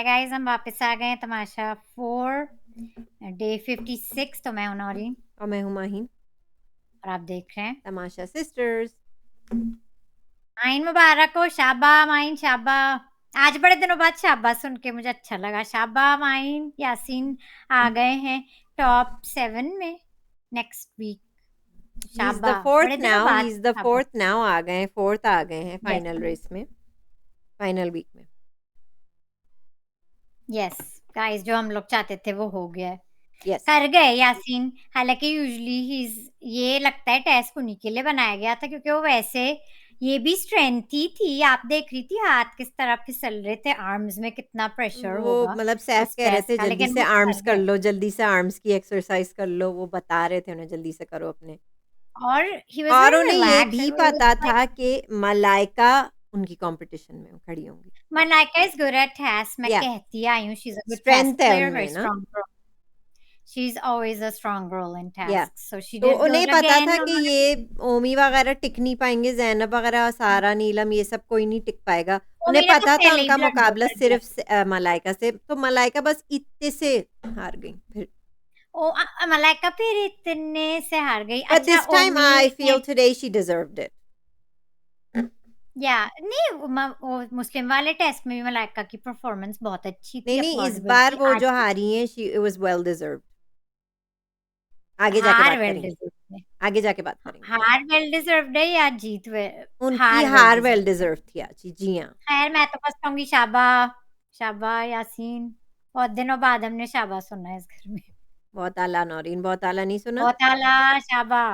Hi guys, हम वापस आ गए हैं तमाशा 4 डे 56। तो मैं हूं नौरीन और मैं हूँ माहिन। और आप देख रहे हैं तमाशा सिस्टर्स। माइन मुबारक हो। शाबा माइन शाबा। आज बड़े दिनों बाद शाबा सुन के मुझे अच्छा लगा। शाबा माइन यासीन आ गए हैं टॉप 7 में next week. He is Shaba the fourth बड़े दिनों नाउ ही बाद is the Shaba. Fourth now आ गए हैं, फोर्थ आ गए हैं यस फाइनल रेस में, फाइनल वीक में। यस गाइस, जो हम लोग चाहते थे वो हो गया है। यस। कर गए यासीन। हालांकि यूजली ही ये लगता है टेस्ट उन्हीं के लिए बनाया गया था, क्योंकि वो वैसे ये भी स्ट्रेंथ ही थी। आप देख रही थी हाथ किस तरह फिसल रहे थे, आर्म्स में कितना प्रेशर वो होगा मतलब सैफ उस कह रहे टेस्ट थे का, जल्दी लेकिन से वो कर आर्म्स कर गए। लो, जल्दी से आर्म्स की एक्सरसाइज कर लो, वो बता रहे थे उन्हें जल्दी से करो अपने। और ही वाज और वेरी उन्हें ये रिलैक्स भी एंड पता लाइक था कि मलाइका उनकी कंपटीशन में खड़ी होंगी। Malaika is good at task. मैं या कहती आई हूँ she is a good task strength है प्लेयर, वेरी उनमें ना। Strong girl. She is always a strong girl in या टास्क, सो शी तो डिड उन्हें गुड पता था अगेन। कि उन्होंने ये ओमी वगैरह टिक नहीं पाएंगे, जैनब वगैरह, सारा, नीलम, ये सब कोई नहीं टिक पाएगा। उन्हें ने तो पता था पहले ही उनका ब्लंडर मुकाबला कर दिया। सिर्फ मलाइका से, तो मलाइका बस इतने से हार गई फिर। मलाइका फिर इतने से हार गई। बट अच्छा दिस टाइम ओमी आई ने feel today she deserved it. या नहीं वो मुस्लिम वाले टेस्ट में भी मलाइका की परफॉर्मेंस बहुत अच्छी थी, नहीं नहीं, इस अफोर्डेबल बार थी। वो आज जो हारी हैं शी वाज वेल डिजर्व्ड। आगे जाके हार बात वेल करेंगे, डिजर्व है। आगे जाके बात करेंगे। हार वेल डिजर्व्ड है या जीत उनकी हार वेल हार वेल डिजर्व। डिजर्व थी आज, जी हाँ। खैर मैं तो बस कहूंगी शाबा। शाबा यासीन। बहुत दिनों बाद हमने शाबा सुना है इस घर में। बहुत आला नौरीन, बहुत आला, नहीं सुना। बहुत आला शाबा।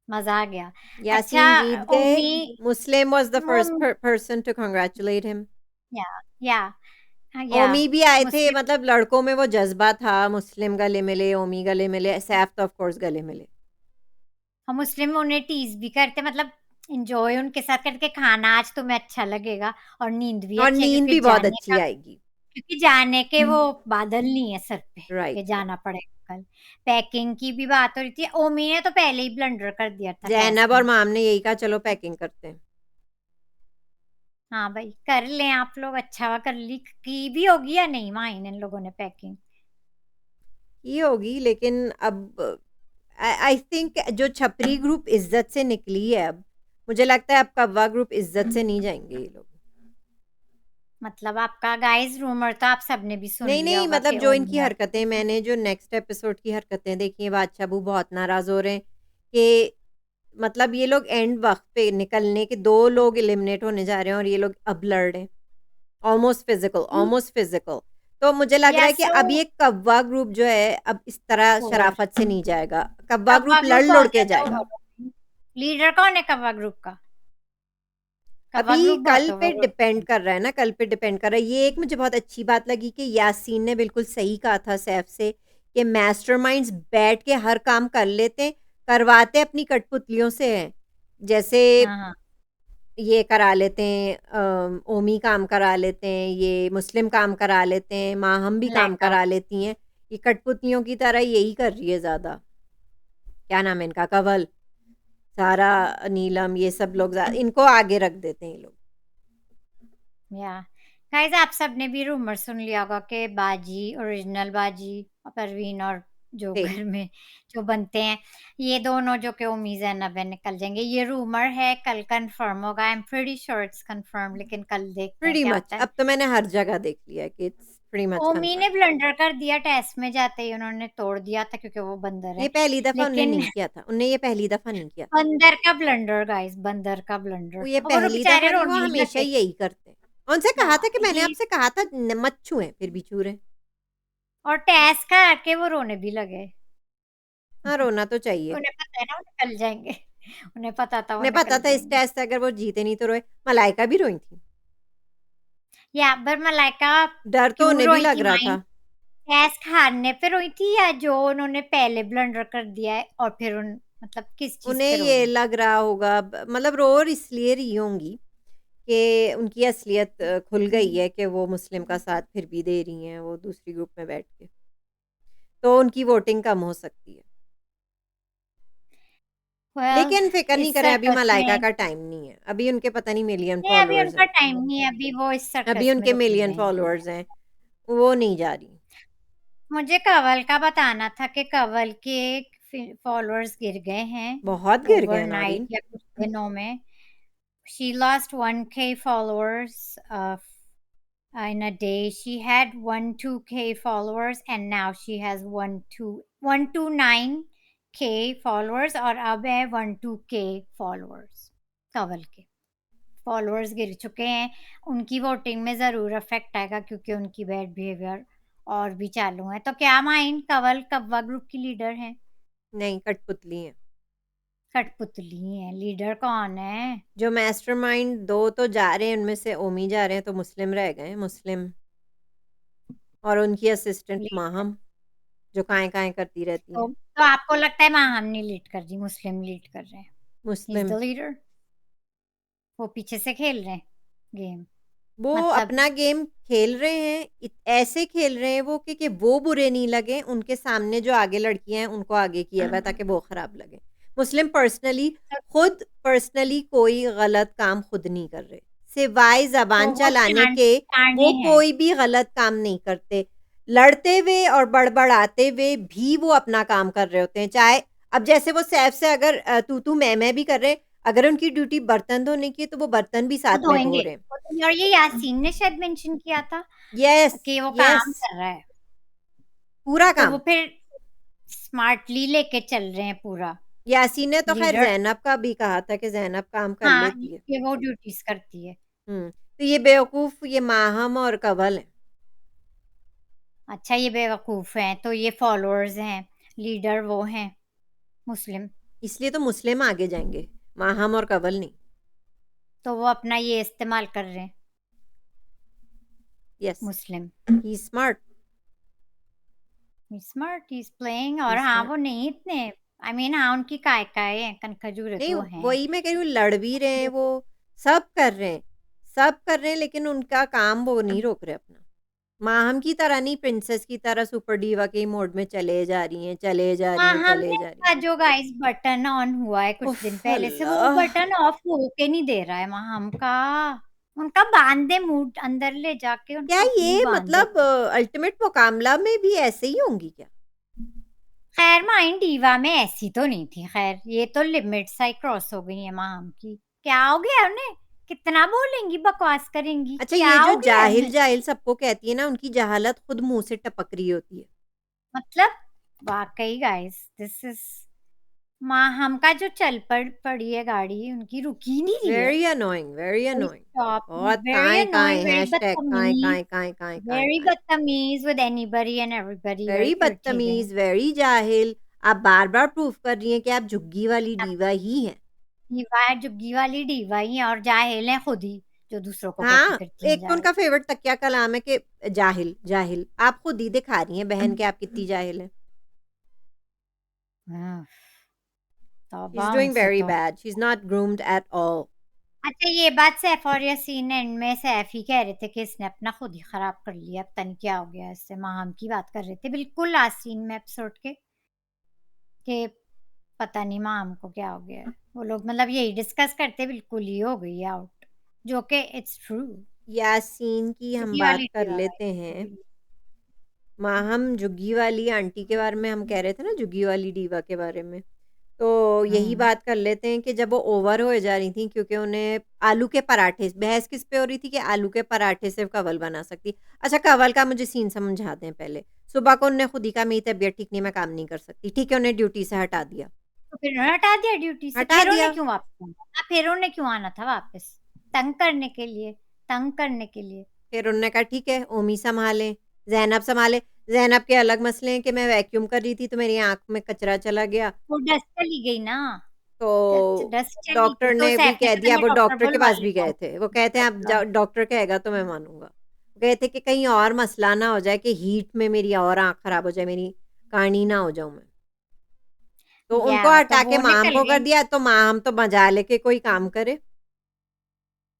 मजा आ गया। अच्छा यासीन जीत गए। ओमी। मुस्लिम वाज द फर्स्ट ओम- person to congratulate him. Yeah yeah या ओमी भी आए थे, मुस्लिम। मतलब लड़कों में वो जज्बा था, मुस्लिम गले मिले, ओमी गले मिले, सैफ तो ऑफ कोर्स गले मिले। हम मुस्लिम उन्हें टीज भी करते, मतलब इंजॉय उनके साथ करके। खाना आज तुम्हें अच्छा लगेगा और नींद भी और अच्छी है, नींद क्योंकि भी बहुत जाने अच्छी का, आएगी। क्योंकि जाने के वो बादल नहीं है सर पे राइट कि राइट। जाना पड़ेगा कल। पैकिंग की भी बात हो रही थी। ओमी ने तो पहले ही ब्लंडर कर दिया था टेस्ट जैनब और में। माम ने यही कहा चलो पैकिंग करते हैं। हाँ भाई कर लें आप लोग, अच्छा हुआ कर ली। की भी होगी या नहीं माइन इन लोगों ने पैकिंग। ये होगी, लेकिन अब आई थिंक जो छपरी ग्रुप इज्जत से निकली है, अब मुझे लगता है अब कव्वा ग्रुप इज्जत से नहीं जाएंगे ये लोग। मतलब आपका गाइस रूमर तो आप सबने भी सुन नहीं लिया नहीं, होगा मतलब कि जो इनकी ओमी। हरकतें, मैंने जो नेक्स्ट एपिसोड की हरकतें देखी हैं, बादशाह बू बहुत नाराज हो रहे हैं कि मतलब ये लोग एंड वक्त पे निकलने के, दो लोग एलिमिनेट होने जा रहे हैं और ये लोग अब लड़ रहे हैं, ऑलमोस्ट फिजिकल, ऑलमोस्ट फिजिकल। तो मुझे लग रहा या है कि सो अब ये कव्वा ग्रुप जो है अब इस तरह ओवर। शराफत से नहीं जाएगा, कव्वा कव्वा ग्रुप लड़ ग्रुप लड़ बहुत के ज्यादा जाएगा। ओवर। लीडर कौन है कव्वा ग्रुप का। कव्वा अभी ग्रुप बहुत कल पे ओवर। डिपेंड कर रहा है ना, कल पे डिपेंड कर रहा है। ये एक मुझे बहुत अच्छी बात लगी कि यासीन ने बिल्कुल सही कहा था सैफ से कि मास्टरमाइंड्स बैठ के हर काम कर लेते हैं, करवाते अपनी कठपुतलियों से हैं। जैसे हाँ हाँ। ये करा लेते हैं, ओमी काम करा लेते हैं, ये मुस्लिम काम करा लेते हैं, माँ हम भी काम मलाइका। करा लेती हैं। ये कठपुतलियों की तरह यही कर रही है ज़्यादा। क्या नाम है इनका, कवल, सारा, नीलम, ये सब लोग इनको आगे रख देते हैं ये लोग। या गाइस, आप सबने भी रूमर सुन लिया होगा कि बाजी, ओरिजिनल बाजी, परवीन और थे। जोकर में जो बनते हैं, ये दोनों जो कि उम्मीद है नबे निकल जाएंगे। ये रूमर है, कल कंफर्म होगा। I am pretty sure it's confirm, लेकिन कल देखते हैं प्रीटी क्या मच, होता है। अब तो मैंने हर जगह देख लिया है कि it's pretty much Omi confirm. ने ब्लंडर कर दिया टेस्ट में, जाते ही उन्होंने तोड़ दिया था क्योंकि वो बंदर ये है। पहली दफा उनने लेकिन नहीं किया था, उनने ये पहली दफा नहीं किया। बंदर का ब्लंडर गाइस, बंदर का ब्लंडर। वो ये और वो पहली बेचारे दफा नहीं, वो रोने ही हमेशा लगे। ही यही करते हैं। उनसे कहा था कि मैंने ही आपसे कहा था मत छुए, फिर भी छू रहे। और टेस्ट का आके वो रोने भी लगे। हाँ, रोना तो चाहिए। उन्हें पता है ना वो निकल जाएंगे। उन्हें पता था वो उन्हें पता निकल था इस जाएंगे। टेस्ट से अगर वो जीते नहीं तो रोए। मलाइका भी रोई थी, या पर मलाइका डर तो क्यों उन्हें भी रोई लग थी रहा माइन। था। टेस्ट हारने पे रोई थी या जो उन्होंने पहले ब्लंडर कर दिया है और फिर उन मतलब किस चीज उन्हें पे रो ये रही थी। लग रहा होगा, मतलब रो और इसलिए रही होंगी कि उनकी असलियत खुल गई है कि वो मुस्लिम का साथ फिर भी दे रही हैं, वो दूसरी ग्रुप में बैठ के, तो उनकी वोटिंग कम हो सकती है। वेल लेकिन फिक्र नहीं इस करें, अभी सर्कस मलाइका में का टाइम नहीं है, अभी उनके पता नहीं मिलियन नहीं, अभी फॉलोअर्स उनका हैं। टाइम नहीं है, अभी वो इस अभी सर्कस में उनके रुके हुए मिलियन हैं। फॉलोअर्स हैं। वो नहीं जा रही। मुझे कंवल का बताना था कि कंवल के फॉलोअर्स गिर गए हैं बहुत गिर गए ओवरनाइट नौरीन। या कुछ दिनों में। She lost 1K followers in a day. She had 12K followers and now she has 129K followers और अब है 12K followers। कंवल के फॉलोअर्स गिर चुके हैं। उनकी वोटिंग में ज़रूर अफेक्ट आएगा क्योंकि उनकी बैड बिहेवियर और भी चालू है। तो क्या माइन कंवल कव्वा ग्रुप की लीडर हैं? नहीं, कठपुतली है। कठपुतली हैं। लीडर कौन है? जो मास्टरमाइंड 2 तो जा रहे हैं, उनमें से ओमी जा रहे हैं, तो मुस्लिम रह गए हैं, मुस्लिम और उनकी असिस्टेंट लीडर माहम, जो काएँ-काएँ करती रहती हैं। तो आपको लगता है माहम नहीं लीड कर रही, मुस्लिम लीड कर रहे हैं? He is Muslim. The leader. वो पीछे से खेल रहे हैं गेम। वो मतलब अपना गेम खेल रहे हैं, ऐसे खेल रहे हैं वो कि वो बुरे नहीं लगे, उनके सामने जो आगे लड़कियां हैं उनको आगे किया हुआ ताकि वो खराब लगे। मुस्लिम पर्सनली कोई गलत काम खुद नहीं कर रहे, सिवाय तो जबान वो चलाने के वो शाणे हैं। कोई भी गलत काम नहीं करते। लड़ते हुए और बड़बड़ाते हुए भी वो अपना काम कर रहे होते हैं। चाहे अब जैसे वो सैफ से अगर तू मैं भी कर रहे हैं, अगर उनकी ड्यूटी बर्तन धोने की है तो वो बर्तन भी वो साथ में धो धोएंगे। रहे हैं। और ये यासीन ने शायद मेंशन किया था यस, कि वो यस, काम कर रहा है। पूरा तो वो काम। फिर स्मार्टली लेके चल रहे हैं पूरा। यासीन ने तो खैर लीडर ज़ैनब का भी कहा था कि ज़ैनब काम कर हाँ, लेती है। ये वो ड्यूटीज करती है। तो ये बेवकूफ़ ये माहम और कंवल हैं। अच्छा ये बेवकूफ हैं, तो ये फॉलोअर्स हैं, लीडर वो हैं मुस्लिम। इसलिए तो मुस्लिम आगे जाएंगे, माहम और कंवल नहीं। तो वो अपना ये इस्तेमाल कर रहे हैं yes, Muslim. He is smart. Smart he is playing. He और इज हाँ स्मार्ट। वो नहीं इतने हाँ उनकी काय है कनखजूर नहीं, तो हैं। वही मैं कह रही हूँ, लड़ भी रहे हैं वो, सब कर रहे हैं, सब कर रहे हैं, लेकिन उनका काम वो नहीं रोक रहे अपना। माहम की तरह नहीं, प्रिंसेस की तरह सुपर डीवा के मोड में चले जा रही हैं, चले जा रही हाँ हैं, चले हमने जा रही का हैं। जो गाइस बटन ऑन हुआ है कुछ दिन उफ पहले से, वो अल्लाह! बटन ऑफ होके नहीं दे रहा है हम का। उनका बांध दे मूड अंदर ले जाके, क्या उनका मुंह ये बांध दे। मतलब अल्टीमेट मुकाबला में भी ऐसे ही होंगी क्या? खैर माइन डीवा में ऐसी तो नहीं थी। खैर ये तो लिमिट सा ही क्रॉस हो गई है माम की। क्या हो गया उन्हें? कितना बोलेंगी, बकवास करेंगी, अच्छा, क्या ये जो हो गया उन्हें? जाहिल सबको कहती है ना, उनकी जहालत खुद मुंह से टपक रही होती है। मतलब वाकई गाइस दिस इज माहम का जो चल पड़ी है गाड़ी, उनकी रुकी नहीं रही है। वेरी अनोइंग, वेरी कोई अनोइंग। स्टॉप नहीं। बहुत वेरी काएँ काएँ, अनोइंग, वेरी हैशटैग काएँ बदतमीज। काएँ काएँ काएँ काएँ वेरी काएँ। बदतमीज with anybody and everybody, very very irritating. बदतमीज, वेरी जाहिल। आप बार-बार प्रूफ कर रही हैं कि आप झुग्गी वाली डीवा ही हैं। डीवा है, जुग्गी वाली डीवा ही है और जाहिल है खुद ही, जो दूसरों को कहती हाँ, फिरती हैं एक तो जाहिल। उनका फेवरेट तकिया कलाम है कि जाहिल, जाहिल। आप खुद ही दिखा रही हैं बहन कि आप कितनी जाहिल हैं। हाँ, शी इज़ तौबा डूइंग उनसे वेरी तो। Bad, she is not groomed at all. अच्छा ये बात सैफ और यासीन एंड में सैफ ही कह रहे थे कि इसने अपना खुद ही खराब कर लिया, पता नहीं क्या हो गया इससे। माहम की बात कर रहे थे बिल्कुल लास्ट सीन में एपिसोड के कि पता नहीं माम को क्या हो गया है। वो लोग मतलब यही डिस्कस करते बिल्कुल ही हो गई आउट, जो कि इट्स ट्रू। यासीन की हम जुग्गी बात वाली कर डीवा लेते हैं। भाई। हम झुग्गी वाली आंटी के बारे में हम कह रहे थे ना, झुग्गी वाली डीवा के बारे में। तो यही हम्म। बात कर लेते हैं कि जब वो ओवर हो जा रही थी क्योंकि उन्हें आलू के पराठे, बहस किस पे हो रही थी कि आलू के पराठे से कंवल बना सकती। अच्छा, कंवल का मुझे सीन समझा दें पहले। सुबह को उन्होंने खुद ही कहा मेरी तबीयत ठीक नहीं, मैं काम नहीं कर सकती। ठीक है, उन्हें ड्यूटी से हटा दिया। तो फिर उन्होंने हटा दिया ड्यूटी से। हटा फिर उन्हें दिया। क्यों वापस आना था? फिर उन्हें क्यों आना था वापस? तंग करने के लिए, तंग करने के लिए। फिर उन्होंने कहा ठीक है, ओमी सँभाले, ज़ैनब सँभाले। ज़ैनब के अलग मसले हैं कि मैं वैक्यूम कर रही थी तो मेरी आँख में कचरा चला गया। वो डस्ट चली गई ना। तो डस्ट चली गई डॉक्टर तो ने भी सैफ ने कह कहा दिया, मैं वो डॉक्टर डॉक्टर के बुलवा पास भी लेता गए हूँ। थे। वो कहते हैं अब अच्छा। डॉक्टर कहेगा तो मैं मानूँगा। वो कहते कि कहीं और मसला ना हो जाए कि हीट में मेरी और आँख खराब हो जाए, मेरी काणी ना हो जाऊँ मैं। तो या उनको तो हटा के वो माम निकल को कर गई। दिया, तो माम तो मजा लेके कोई काम करे।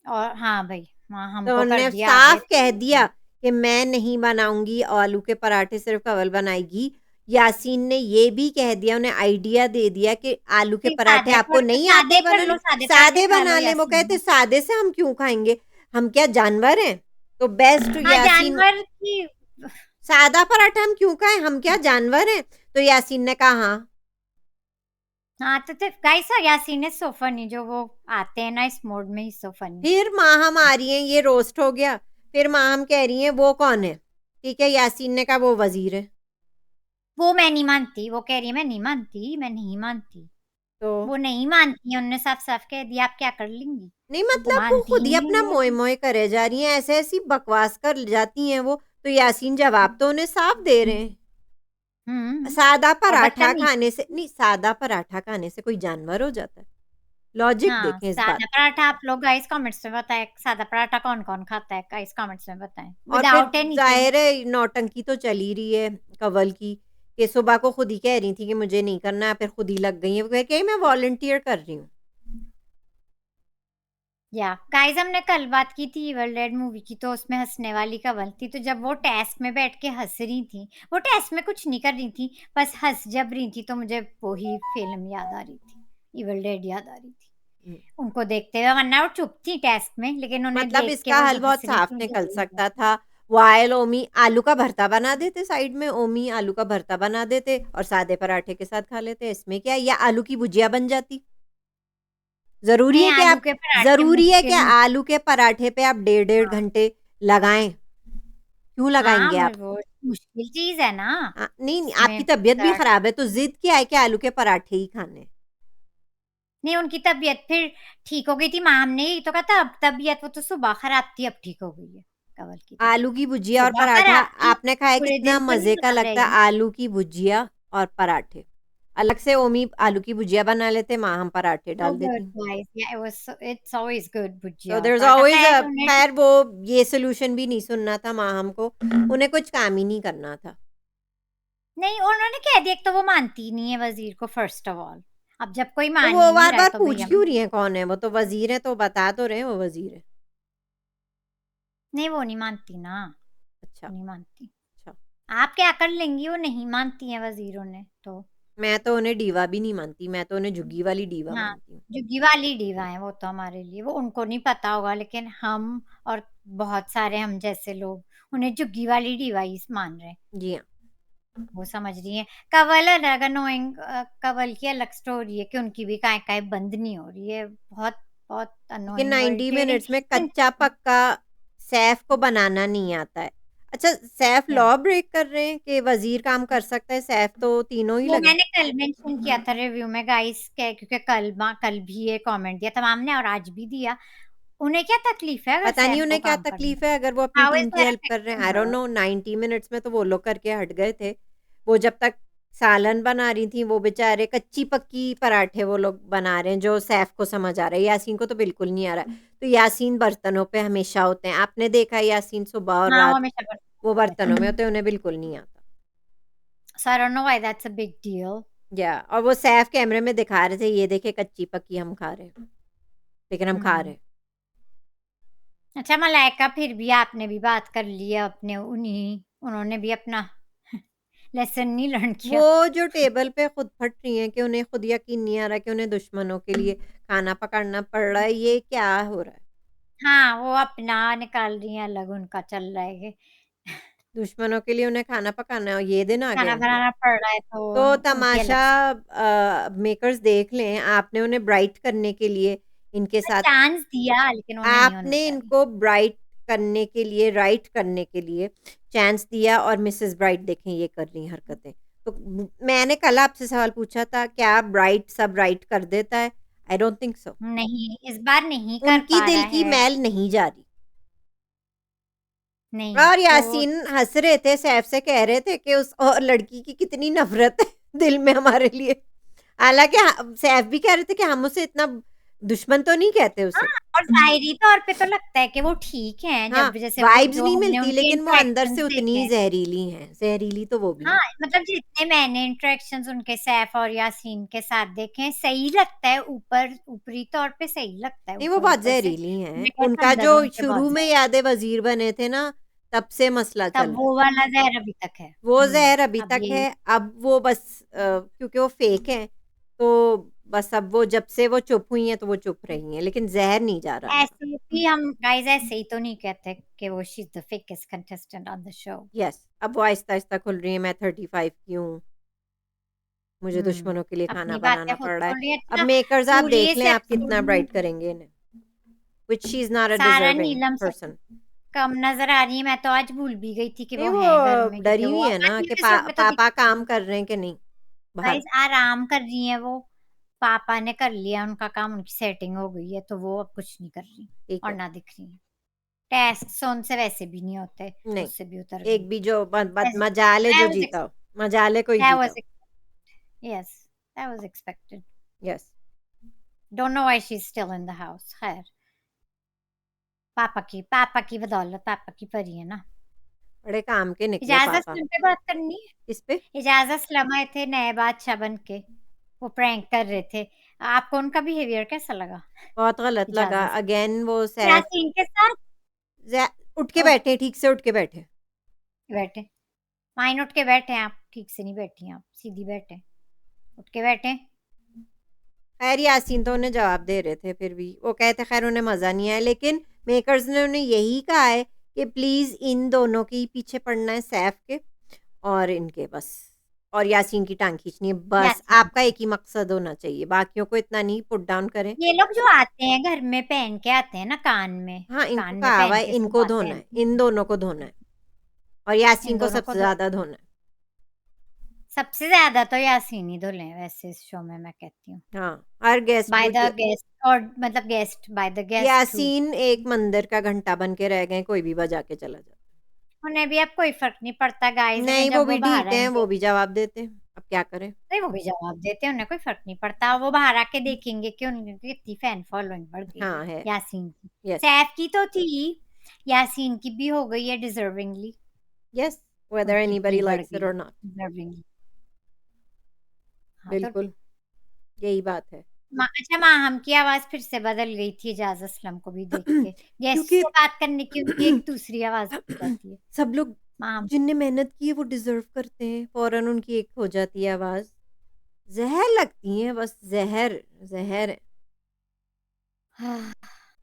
और हाँ भाई वहाँ तो हमको कर उन्होंने दिया आगे। साफ कह दिया कि मैं नहीं बनाऊंगी आलू के पराठे, सिर्फ कंवल बनाएगी। यासीन ने ये भी कह दिया, उन्हें आइडिया दे दिया कि आलू के पराठे सादे आपको कर नहीं आते सादे कर बनाने, लो, सादे पराठे सादे खा लो बना ले। वो कहते यासीन। सादे से हम क्यों खाएंगे, हम क्या जानवर हैं? तो बेस्ट हाँ यासीन। जानवर की सादा पराठा हम क्यों खाएं, हम क्या जानवर हैं? तो यासीन ने कहा हाँ। हाँ तो guys Yasin is so funny, जो वो आते हैं ना इस मोड में, ही सो फनी। फिर माहम आ रही हैं, ये रोस्ट हो गया। फिर माहम कह रही हैं वो कौन है? ठीक है, यासीन ने कहा वो वजीर है। वो मैं नहीं मानती, वो कह रही है मैं नहीं मानती, मैं नहीं मानती। तो वो नहीं मानती है, उन्होंने साफ साफ कह दिया, आप क्या कर लेंगी। नहीं, वो मतलब वो मानती खुद ही ही नहीं अपना है मोए वो। मोए करे जा रही हैं, ऐसे ऐसी बकवास कर जाती हैं वो। तो यासीन जवाब तो उन्हें साफ दे रहे हैं। हम्म। सादा और पराठा बदतमीजी। खाने से नहीं, सादा पराठा खाने से कोई जानवर हो जाता है? लॉजिक हाँ, देखें इस बात सादा का। पराठा आप लोग गाइस कमेंट्स में बताएं, सादा पराठा कौन कौन खाता है, गाइस कमेंट्स में बताएं, और फिर विदाउट एनीथिंग। जाहिर है नौटंकी तो चल ही रही है कंवल की, कि सुबह को खुद ही कह रही थी कि मुझे नहीं करना है, फिर खुद ही लग गई है, वो कह के मैं वॉलंटियर कर रही हूँ। या गाइस हमने कल बात की थी इविल डेड मूवी की, तो उसमें हंसने वाली कंवल थी, तो जब वो टास्क में बैठ के हंस रही थी, वो टास्क में कुछ नहीं कर रही थी, बस हंस जब रही थी, तो मुझे वही फिल्म याद आ रही थी, इविल डेड याद आ रही थी उनको देखते हुए, वरना वो चुप थी टास्क में, लेकिन उन्हें मतलब देख के इसका वो हल जो हंस बहुत रही साफ थी, मुझे निकल वही याद आ सकता रही। था। वाइल ओमी आलू का भरता बना देते, साइड में ओमी आलू का भरता बना देते और सादे पराठे के साथ खा लेते, इसमें क्या? या आलू की भुजिया बन जाती। जरूरी नहीं, है कि आलू आप, के पराठे जरूरी है कि मुश्किल। आलू के पराठे पे आप 1.5 घंटे लगाएं? क्यों हाँ, लगाएंगे आप? वो मुश्किल चीज है ना। नहीं नहीं, आपकी उसमें तबीयत भी पराठे। खराब है तो जिद क्या है कि आलू के पराठे ही खाने? नहीं, उनकी तबीयत फिर ठीक हो गई थी, माम ने ही तो कहा था, अब तबीयत, वो तो सुबह खराब थी, अब ठीक हो गई है कंवल की आलू तबीयत। की भुजिया और सुबह पराठा खराब थी, आपने खाया, पूरे कितना दिन तो नहीं मजे का खराब लगता है रहेगी। आलू की भुजिया और पराठे। अलग से ओमी आलू की भुजिया बना लेते, माँ हम पराठे So डाल good, देती। guys. Yeah, it's always good तो भुजिया और देयर इज पराठा, ऑलवेज शायद उन्हें खैर वो ये सोल्यूशन भी नहीं सुनना था माँ हमको, उन्हें कुछ काम ही नहीं करना था। नहीं, उन्होंने कह दिया, एक तो वो मानती ही नहीं है वजीर को, फर्स्ट ऑफ ऑल। अब जब कोई तो मान वो ही नहीं बार रहा है बार तो पूछ भैया। क्यों रही है कौन है वो? तो वजीर है, तो बता तो रहे हैं वो वजीर है। नहीं, वो नहीं मानती ना, अच्छा। नहीं मानती। अच्छा। आप क्या कर लेंगी, वो नहीं मानती है वजीरों ने तो। मैं तो उन्हें डीवा भी नहीं मानती, मैं तो उन्हें झुग्गी वाली डीवा हाँ, मानती हूँ। जुग्गी वाली डीवा है वो तो हमारे लिए, वो उनको नहीं पता होगा, लेकिन हम और बहुत सारे हम जैसे लोग उन्हें जुग्गी वाली डीवा ही मान रहे हैं। जी हाँ। वो समझ रही है। कवल अलग अनोइंग, कवल की अलग स्टोरी है कि उनकी भी काय काय बंद नहीं हो रही है, बहुत बहुत कि अनोइंग और 90 इरिटेटिंग। मिनट्स में कच्चा पक्का सैफ को बनाना नहीं आता है। अच्छा, सैफ या लॉ ब्रेक कर रहे हैं कि वजीर काम कर सकता है, सैफ तो तीनों ही वो लगे। मैंने कल मेंशन किया था रिव्यू में गाइस के, क्योंकि कल भी ये कमेंट दिया तमाम ने और आज भी दिया। उन्हें क्या तकलीफ है अगर पता नहीं सैफ को उन्हें क्या काम करने तकलीफ में? है, अगर वो अपनी हाउ इज टीम की दैट हेल्प कर रहे हैं। Affecting I don't her? No, 90 minutes में तो वो लोग करके हट गए थे। वो जब तक सालन बना रही थी, वो बेचारे कच्ची पक्की पराठे वो लोग बना रहे हैं, जो सैफ को समझ आ रहा है, यासीन को तो बिल्कुल नहीं आ रहा है। तो यासीन बर्तनों पे हमेशा होते हैं, आपने देखा है यासीन सुबह और हाँ, वो रात हमेशा वो करते बर्तनों में हैं। होते हैं, उन्हें बिल्कुल नहीं आता। So I don't know why that's a big deal. या और वो सैफ कैमरे में दिखा रहे थे, ये देखे कच्ची पक्की हम खा रहे हैं, लेकिन हम खा रहे हम्म। हैं। अच्छा मलाइका, फिर भी आपने भी बात कर लिया अपने उन्होंने भी अपना लेसन नहीं लर्न वो किया। जो टेबल पे खुद फट रही हैं कि उन्हें खुद यकीन नहीं आ रहा कि उन्हें दुश्मनों के लिए खाना पकाना पड़ रहा है, ये क्या हो रहा है? हाँ, वो अपना निकाल रही हैं, अलग उनका चल रहा है कि दुश्मनों के लिए उन्हें खाना पकाना है और ये दिन आ खाना गया। बनाना पड़ रहा है, तो तो उनकी तमाशा अलग से मेकर्स देख लें, आपने उन्हें ब्राइट करने के लिए इनके साथ, चांस दिया, लेकिन उन्हें नहीं होना आपने चाहिए। इनको ब्राइट करने के लिए, राइट करने के लिए चांस दिया, और मिसेस ब्राइट देखें ये कर रही हरकतें। तो मैंने कल आपसे सवाल पूछा था, क्या ब्राइट सब राइट कर देता है? आई डोंट थिंक सो। नहीं, इस बार नहीं कर उनकी पा दिल रहा की है। मैल नहीं जा रही। नहीं और तो यासीन हंस रहे थे, सैफ से कह रहे थे कि उस और लड़की की कितनी नफरत है दिल में हमारे लिए। हालांकि सैफ भी कह रहे थे कि हम उसे इतना दुश्मन तो नहीं कहते हाँ, उसे। और ज़ाहिरी तौर पे तो लगता है कि वो ठीक हैं, हाँ, जब जैसे वो वाइब्स जो नहीं हमने मिलती, उनके लेकिन वो अंदर इंटरैक्शंस से देखे उतनी हैं। जहरीली हैं, जहरीली तो वो भी हाँ, हैं। मतलब जितने मैंने इंटरैक्शंस उनके सैफ और यासीन के साथ देखे हैं, सही लगता है, ऊपरी तौर पे सही लगता है, नहीं, वो बहुत ऊपर-ऊपर से। जहरीली हैं, बट उनका अंदर जो उनके बहुत शुरू में ज़हर, यादें वजीर बने थे ना, तब से मसला चल तब रहा है। वो वाला ज़हर अभी तक है। वो जहर अभी अब तक ये है, अब वो बस क्योंकि वो फेक हैं, तो बस अब वो जब से वो चुप हुई हैं तो वो चुप रही हैं, लेकिन जहर नहीं जा रहा अंदर। ऐसे भी हम गाइस ऐसे ही तो नहीं कहते कि वो she is the fakest contestant on the show. Yes, अब वो आहिस्ता-आहिस्ता खुल रही हैं, मैं 35 की हूँ, मुझे दुश्मनों के लिए खाना अपनी बनाना बातें खुद पड़ रहा है। खोल रही है। अब अच्छा, मेकर्स आप पूरे देख इस लें आप एपिसोड कितना में ब्राइट करेंगे इन्हें, which she is not a सारा डिजर्विंग नीलम सब पर्सन। कम नजर आ रही है। मैं तो आज भूल भी गई थी कि नहीं वो वो हैं घर में, क्योंकि डरी वो हुई है आज ना कि एपिसोड में तो पापा दिखती काम नहीं। कर रहे हैं कि नहीं बाहर। गाइस आराम कर रही हैं वो। पापा ने कर लिया उनका काम, उनकी सेटिंग हो गई है, तो वो अब कुछ नहीं कर रही ठीक और है, ना दिख रही है। टास्क उनसे वैसे भी नहीं होते, नहीं, उससे भी उतर गई। एक भी जो Yes, मजाल है जो that was जीता हो, मजाल है कोई that जीता was हो। yes, that was expected. Yes, Don't know why she's still in the house. खैर, पापा की बदौलत, पापा की परी है ना। बड़े काम के निकले इजाज़त पापा। असलम पे बात करनी है। किस पे? इजाज़त असलम आए थे नए बादशाह बन के, वो प्रैंक कर रहे थे। आपको उनका बिहेवियर कैसा लगा? बहुत गलत लगा, इजाज़त अगेन वो सैफ यासीन के साथ उठ के ओह! बैठे, ठीक से उठ के बैठे। बैठे। माइन उठ के बैठे हैं आप, ठीक से नहीं बैठी आप, सीधी बैठे। उठ के बैठे। खैर यासीन तो उन्हें जवाब दे रहे थे, फिर भी वो कहते खैर उन्हें मज़ा नहीं आया, लेकिन मेकर्स ने उन्हें यही कहा है कि प्लीज़ इन दोनों के ही पीछे पड़ना है, सैफ के और इनके, बस। और यासीन की टांग खींचनी है, बस यासीन आपका एक ही मकसद होना चाहिए, बाकियों को इतना नहीं पुट डाउन करें। ये लोग जो आते हैं घर में पहन के आते हैं ना हाँ, इनको कान में कहा हुआ पहन है के सब इनको आते धोना हैं। है, इन दोनों को धोना है और यासीन इन को दोनों को सबसे धो ज़्यादा धोना है। सबसे ज़्यादा तो यासीन ही धुले हैं वैसे इस शो में, मैं कहती हूँ। हाँ, हर गेस्ट बाय को द गेस्ट, और मतलब गेस्ट बाय द गेस्ट हू। यासीन एक मंदिर का घंटा बन के रह गए, कोई भी बजा के चला जाता। उन्हें भी अब कोई फ़र्क नहीं पड़ता गाइस, उन्हें नहीं, वो जब भी वो बाहर ढीठ हैं, आएँगे वो भी जवाब देते हैं, अब क्या करें? नहीं, वो भी जवाब देते हैं, उन्हें कोई फ़र्क नहीं पड़ता। वो बाहर आके देखेंगे कि उनकी कितनी फैन फॉलोइंग बढ़ गई है हाँ, है। यासीन की। यस, सैफ की तो थी, यासीन की भी हो गई है डिज़र्विंगली, यस, वेदर उनकी इतनी एनीबॉडी बढ़ लाइक्स इट गई और नॉट। डिज़र्विंगली। हाँ, तो बिल्कुल, यही बात है। अच्छा माहम की आवाज़ फिर से बदल गई थी इजाज़ असलम को भी देख के। गेस्ट क्योंकि से बात करने की उनकी एक दूसरी आवाज़ हो जाती है। सब लोग माहम जिनने मेहनत की है वो डिज़र्व करते हैं, फ़ौरन उनकी एक हो जाती है आवाज़। ज़हर लगती हैं बस, ज़हर, ज़हर। हाँ,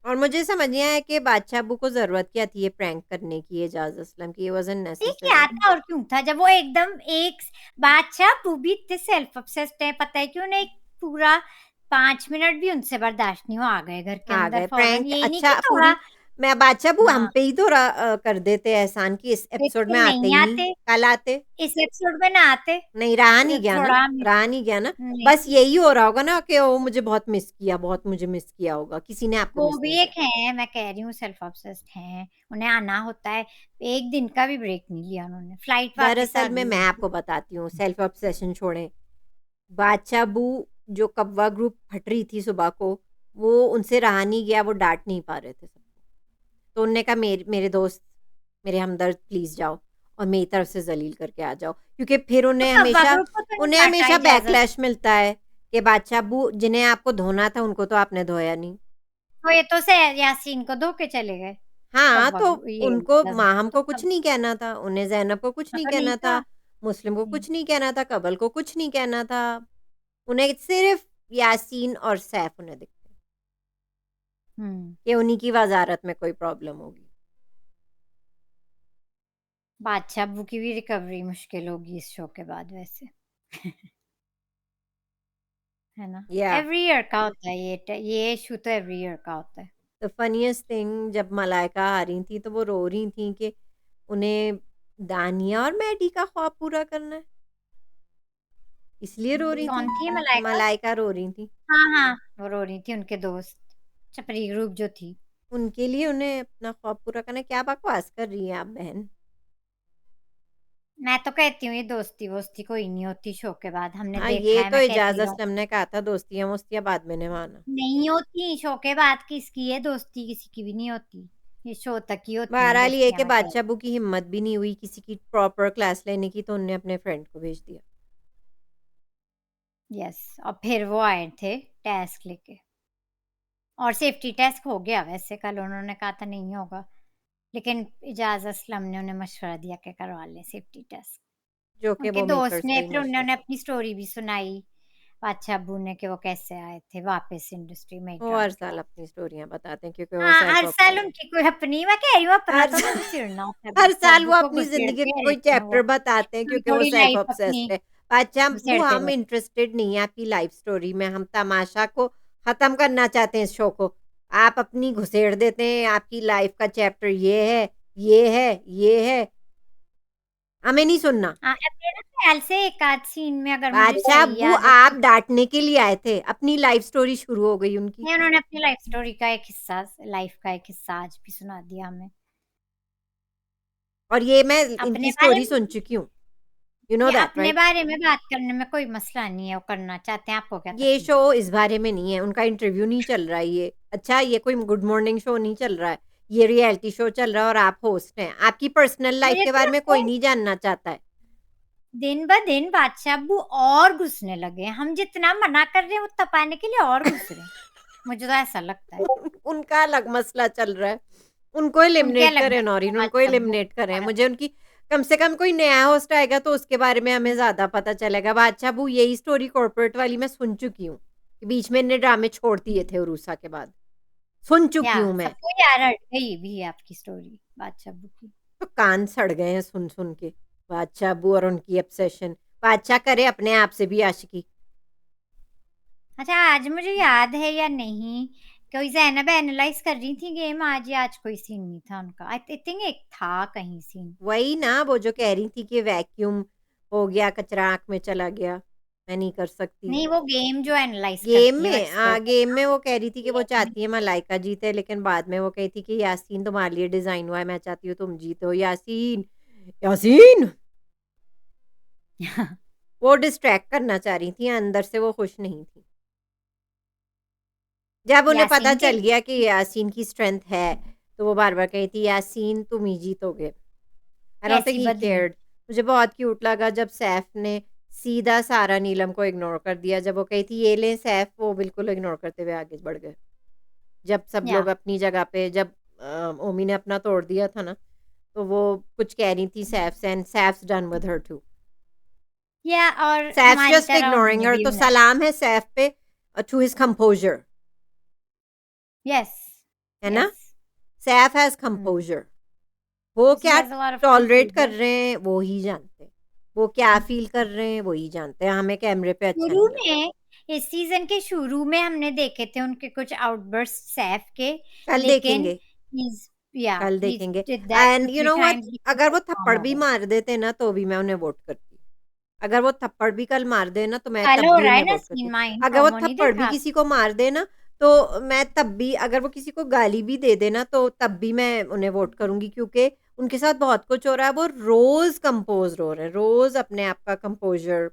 और मुझे समझ नहीं आया कि बादशाह अब्बू को ज़रूरत क्या थी ये प्रैंक करने की एजाज़ असलम की, ये वाज़न्ट ये क्या नेसेसरी। था और क्यों था? जब वो एकदम एक बादशाह वो भी इतने सेल्फ ऑब्सेस्ड है, पता है क्यों नहीं? पूरा 5 मिनट भी उनसे बर्दाश्त नहीं हुआ, आ गए घर के आ अंदर गए फौरन। प्रैंक, यही नहीं अच्छा कि पूरी थोड़ा मैं बादशाह अब्बू हम हाँ, पे ही तो कर देते एहसान कि इस एपिसोड में लेकिन आते नहीं ही नहीं, आते, कल आते। इस एपिसोड में ना आते, नहीं, रहा नहीं फिर गया ना, थोड़ा रहा नहीं गया ना। बस नहीं, यही हो रहा होगा ना कि ओ मुझे बहुत मिस किया, बहुत मुझे मिस किया होगा, किसी ने आपको वो मिस भी नहीं एक किया। है, मैं कह रही हूँ सेल्फ ऑब्सेस्ड हैं, उन्हें आना होता है। 1 दिन का भी ब्रेक नहीं लिया उन्होंने, फ्लाइट वापस आ दरअसल में गई मैं उनकी। आपको बताती हूँ, सेल्फ ऑब्सेशन छोड़ें, बादशाह अब्बू जो कव्वा ग्रुप फट रही थी सुबह को, वो उनसे रहा नहीं गया, वो डाँट नहीं पा रहे थे सबको। तो उन्होंने कहा मेरे मेरे दोस्त, मेरे हमदर्द प्लीज़ जाओ और मेरी तरफ से ज़लील करके आ जाओ। क्योंकि फिर तो कव्वा ग्रुप को तो नहीं डाँटा इजाज़त। बैकलैश मिलता है कि बादशाह अब्बू जिन्हें आपको धोना था उनको तो आपने धोया नहीं। तो ये तो से यासीन को धो के चले गए। हाँ, कव्वा तो ग्रुप ये उनको इजाज़त माहम तो को कुछ कब नहीं कहना था, उन्हें ज़ैनब को कुछ नहीं तो नहीं कहना था। था, मुस्लिम को हुँ, कुछ नहीं कहना था, कमल को कुछ नहीं कहना था। उन्हें सिर्फ़ यासीन और सैफ उन्हें दिखते हैं हुँ। कि उन्हीं की वज़ारत में कोई प्रॉब्लम होगी। बादशाह अब्बू की भी रिकवरी मुश्किल होगी इस शो के बाद वैसे। है ना? या एवरी ईयर का होता है ये इश्यू तो एवरी ईयर का होता है। द फनीएस्ट थिंग जब मलाइका आ रही थी तो वो रो रही थी कि उन्हें दानिया और मैडी का ख्वाब पूरा करना है, इसलिए रो रही थी। कौन थी ये मलाइका? मलाइका रो रही थी। हाँ, हाँ, वो रो रही थी उनके दोस्त, छपरी ग्रुप जो थी। उनके लिए उन्हें अपना ख्वाब पूरा करना है, क्या बकवास कर रही हैं आप बहन? मैं तो कहती हूँ ये दोस्ती-वोस्ती कोई नहीं होती शो के बाद, हमने हाँ, देखा ये है, तो मैं कहती इजाज़ रहूँ। असलम ने कहा था दोस्तियाँ-वोस्तियाँ बाद में निभाना। नहीं होती शो के बाद, किसकी है दोस्ती, किसी की भी नहीं होती। ये शो तक ही होती हैं बहरहाल ये है दोस्तियाँ, कि मैं कह बादशाह अब्बू की हिम्मत भी नहीं हुई किसी की प्रॉपर क्लास लेने की, तो उन्होंने अपने फ्रेंड को भेज दिया। यस, और फिर वो आए थे टास्क लेके और सेफ्टी टेस्ट हो गया वैसे कल, उन्होंने कहा था नहीं होगा, लेकिन इजाज़ असलम ने उन्हें मशवरा दिया कि करवा लें सेफ्टी टेस्ट। जो कि उनके वो दोस्त मेकर्स का ने ही फिर मशवरा उन्होंने था। अपनी स्टोरी भी सुनाई। बादशाह अब्बू ने कि वो कैसे आए थे वापस इंडस्ट्री में वो हर ट्रांसफर। साल अपनी स्टोरियाँ बताते हैं क्योंकि वो हाँ, सेल्फ हर साल ऑब्सेस्ड है। उनकी कोई अपनी, मैं कह रही हूँ अपना हर तो सा नहीं घुसेड़ना होता है, हर बादशाह साल अब्बू वो को अपनी घुसेड़ ज़िंदगी के का कोई रहते हैं वो, चैप्टर बताते हैं क्योंकि वो थोड़ी-थोड़ी सेल्फ लाइफ ऑब्सेस्ड अपनी है। बादशाह अब्बू घुसेड़ते हम रहते इंटरेस्टेड नहीं है आपकी लाइफ स्टोरी में, हम तमाशा को ख़त्म करना चाहते हैं इस शो को। आप अपनी घुसेड़ देते हैं, आपकी लाइफ का चैप्टर ये है, ये है, ये है। हमें नहीं सुनना। हाँ, अब मेरे ख्याल से एक आध सीन में अगर मुझे बादशाह सही अब्बू याद है आप तो डाँटने के लिए आए थे, अपनी लाइफ स्टोरी शुरू हो गई उनकी। नहीं, उन्होंने अपनी लाइफ स्टोरी का एक हिस्सा, लाइफ का एक हिस्सा आज भी सुना दिया हमें। और ये मैं अपने इनकी बारे स्टोरी में सुन चुकी हूँ। यू नो ये दैट अपने राइट? बारे में बात करने में कोई मसला नहीं है, वो करना चाहते हैं, आपको क्या ये तकलीफ शो है? इस बारे में नहीं है, उनका इंटरव्यू नहीं चल रहा है ये। अच्छा, ये कोई गुड मॉर्निंग शो नहीं चल रहा है, ये रियलिटी शो चल रहा है और आप होस्ट हैं। आपकी पर्सनल लाइफ मुझे के तो बारे में लगता कोई है नहीं जानना चाहता है। दिन ब दिन बादशाह अब्बू और घुसने लगे हैं। हम जितना मना कर रहे हैं वो तपाने के लिए और घुस रहे हैं। मुझे तो ऐसा लगता है। उनका अलग मसला चल रहा है। उनको उनके एलिमिनेट अलग करें मसले हैं नौरीन, उनको बादशाह अब्बू एलिमिनेट करें। और मुझे उनकी कम से कम कोई नया होस्ट आएगा तो उसके बारे में हमें ज़्यादा पता चलेगा। बादशाह अब्बू यही स्टोरी कॉर्पोरेट वाली मैं सुन चुकी हूँ, कि बीच में इन्हें ड्रामे छोड़ दिए थे उरूसा के बाद। सुन या चुकी हूँ मैं। सबको यार अड़ गई भी है आपकी स्टोरी बादशाह अब्बू की। तो कान सड़ गए हैं सुन-सुन के। बादशाह अब्बू और उनकी ऑब्सेशन। बादशाह करे अपने आप से भी आशिकी। अच्छा, आज मुझे याद है या नहीं, कोई ज़ैनब एनालाइज़ कर रही थी गेम आज, या आज कोई सीन नहीं था उनका? आई थिंक एक था कहीं सीन। वही ना, वो जो कह रही थी कि वैक्यूम हो गया, कचरा आँख में चला गया, मैं नहीं कर सकती। नहीं, वो गेम जो एनालाइज़ करती है, वो एक्सपर्ट है गेम ना, में वो कह रही थी कि वो गेम में। चाहती है मलाइका जीते, लेकिन बाद में वो कही थी कि यासीन तुम्हारे लिए डिज़ाइन हुआ है, मैं चाहती हूँ तुम जीतो। यासीन, यासीन! वो डिस्ट्रैक्ट करना चाह रही थी, अंदर से वो खुश नहीं थी। जब उन्हें पता यासीन के चल गया कि यासीन की स्ट्रेंथ है, तो वो बार-बार कही थी, "यासीन तुम ही जीतोगे।" आई डोंट थिंक कैसी ही बदलू। केयर्ड। मुझे बहुत क्यूट लगा जब सैफ ने सीधा सारा नीलम को इग्नोर कर दिया। जब वो कही थी, "ये लें सैफ", वो बिल्कुल इग्नोर करते हुए आगे बढ़ गए। जब सब या लोग अपनी जगह पे जब ओमी ने अपना तोड़ दिया था ना, तो वो कुछ कह रही थी सैफ से and Saif's done with her too. Yeah और सैफ्स हमारी जस्ट तरह इग्नोरिंग उन्होंने हर, भी तो उन्हें। सलाम है सैफ पे टू हिज कंपोज़र, यस, है ना? Yes. Saif has hmm, composer. वो शी क्या has a lot of tolerate कर कंपोज़र। रहे हैं, वो ही जानते हैं। वो क्या फ़ील कर रहे हैं, वो ही जानते हैं। हमें कैमरे पे अच्छा शुरू नहीं लगता। में, इस सीज़न के शुरू में हमने देखे थे उनके कुछ आउटबर्स्ट सैफ के, कल लेकिन देखेंगे, कल ही देखेंगे। Did that and you 2-3 know what, times because अगर वो वो काम थप्पड़ हो भी गए। मार देते ना, तो भी मैं उन्हें वोट करती। अगर वो थप्पड़ भी कल मार दे ना, तो मैं कल तब हो भी रहा है उन्हें ना वोट सीन करती। माइन, अगर वो प्रोमो नहीं थप्पड़ भी देखा? किसी को मार दे ना, तो मैं तब भी, अगर वो किसी को गाली भी दे दे ना, तो तब भी मैं उन्हें वोट करूँगी क्योंकि उनके साथ बहुत कुछ हो रहा है। वो रोज़ कंपोज़्ड हो रहे हैं, रोज़ अपने आप का कंपोज़र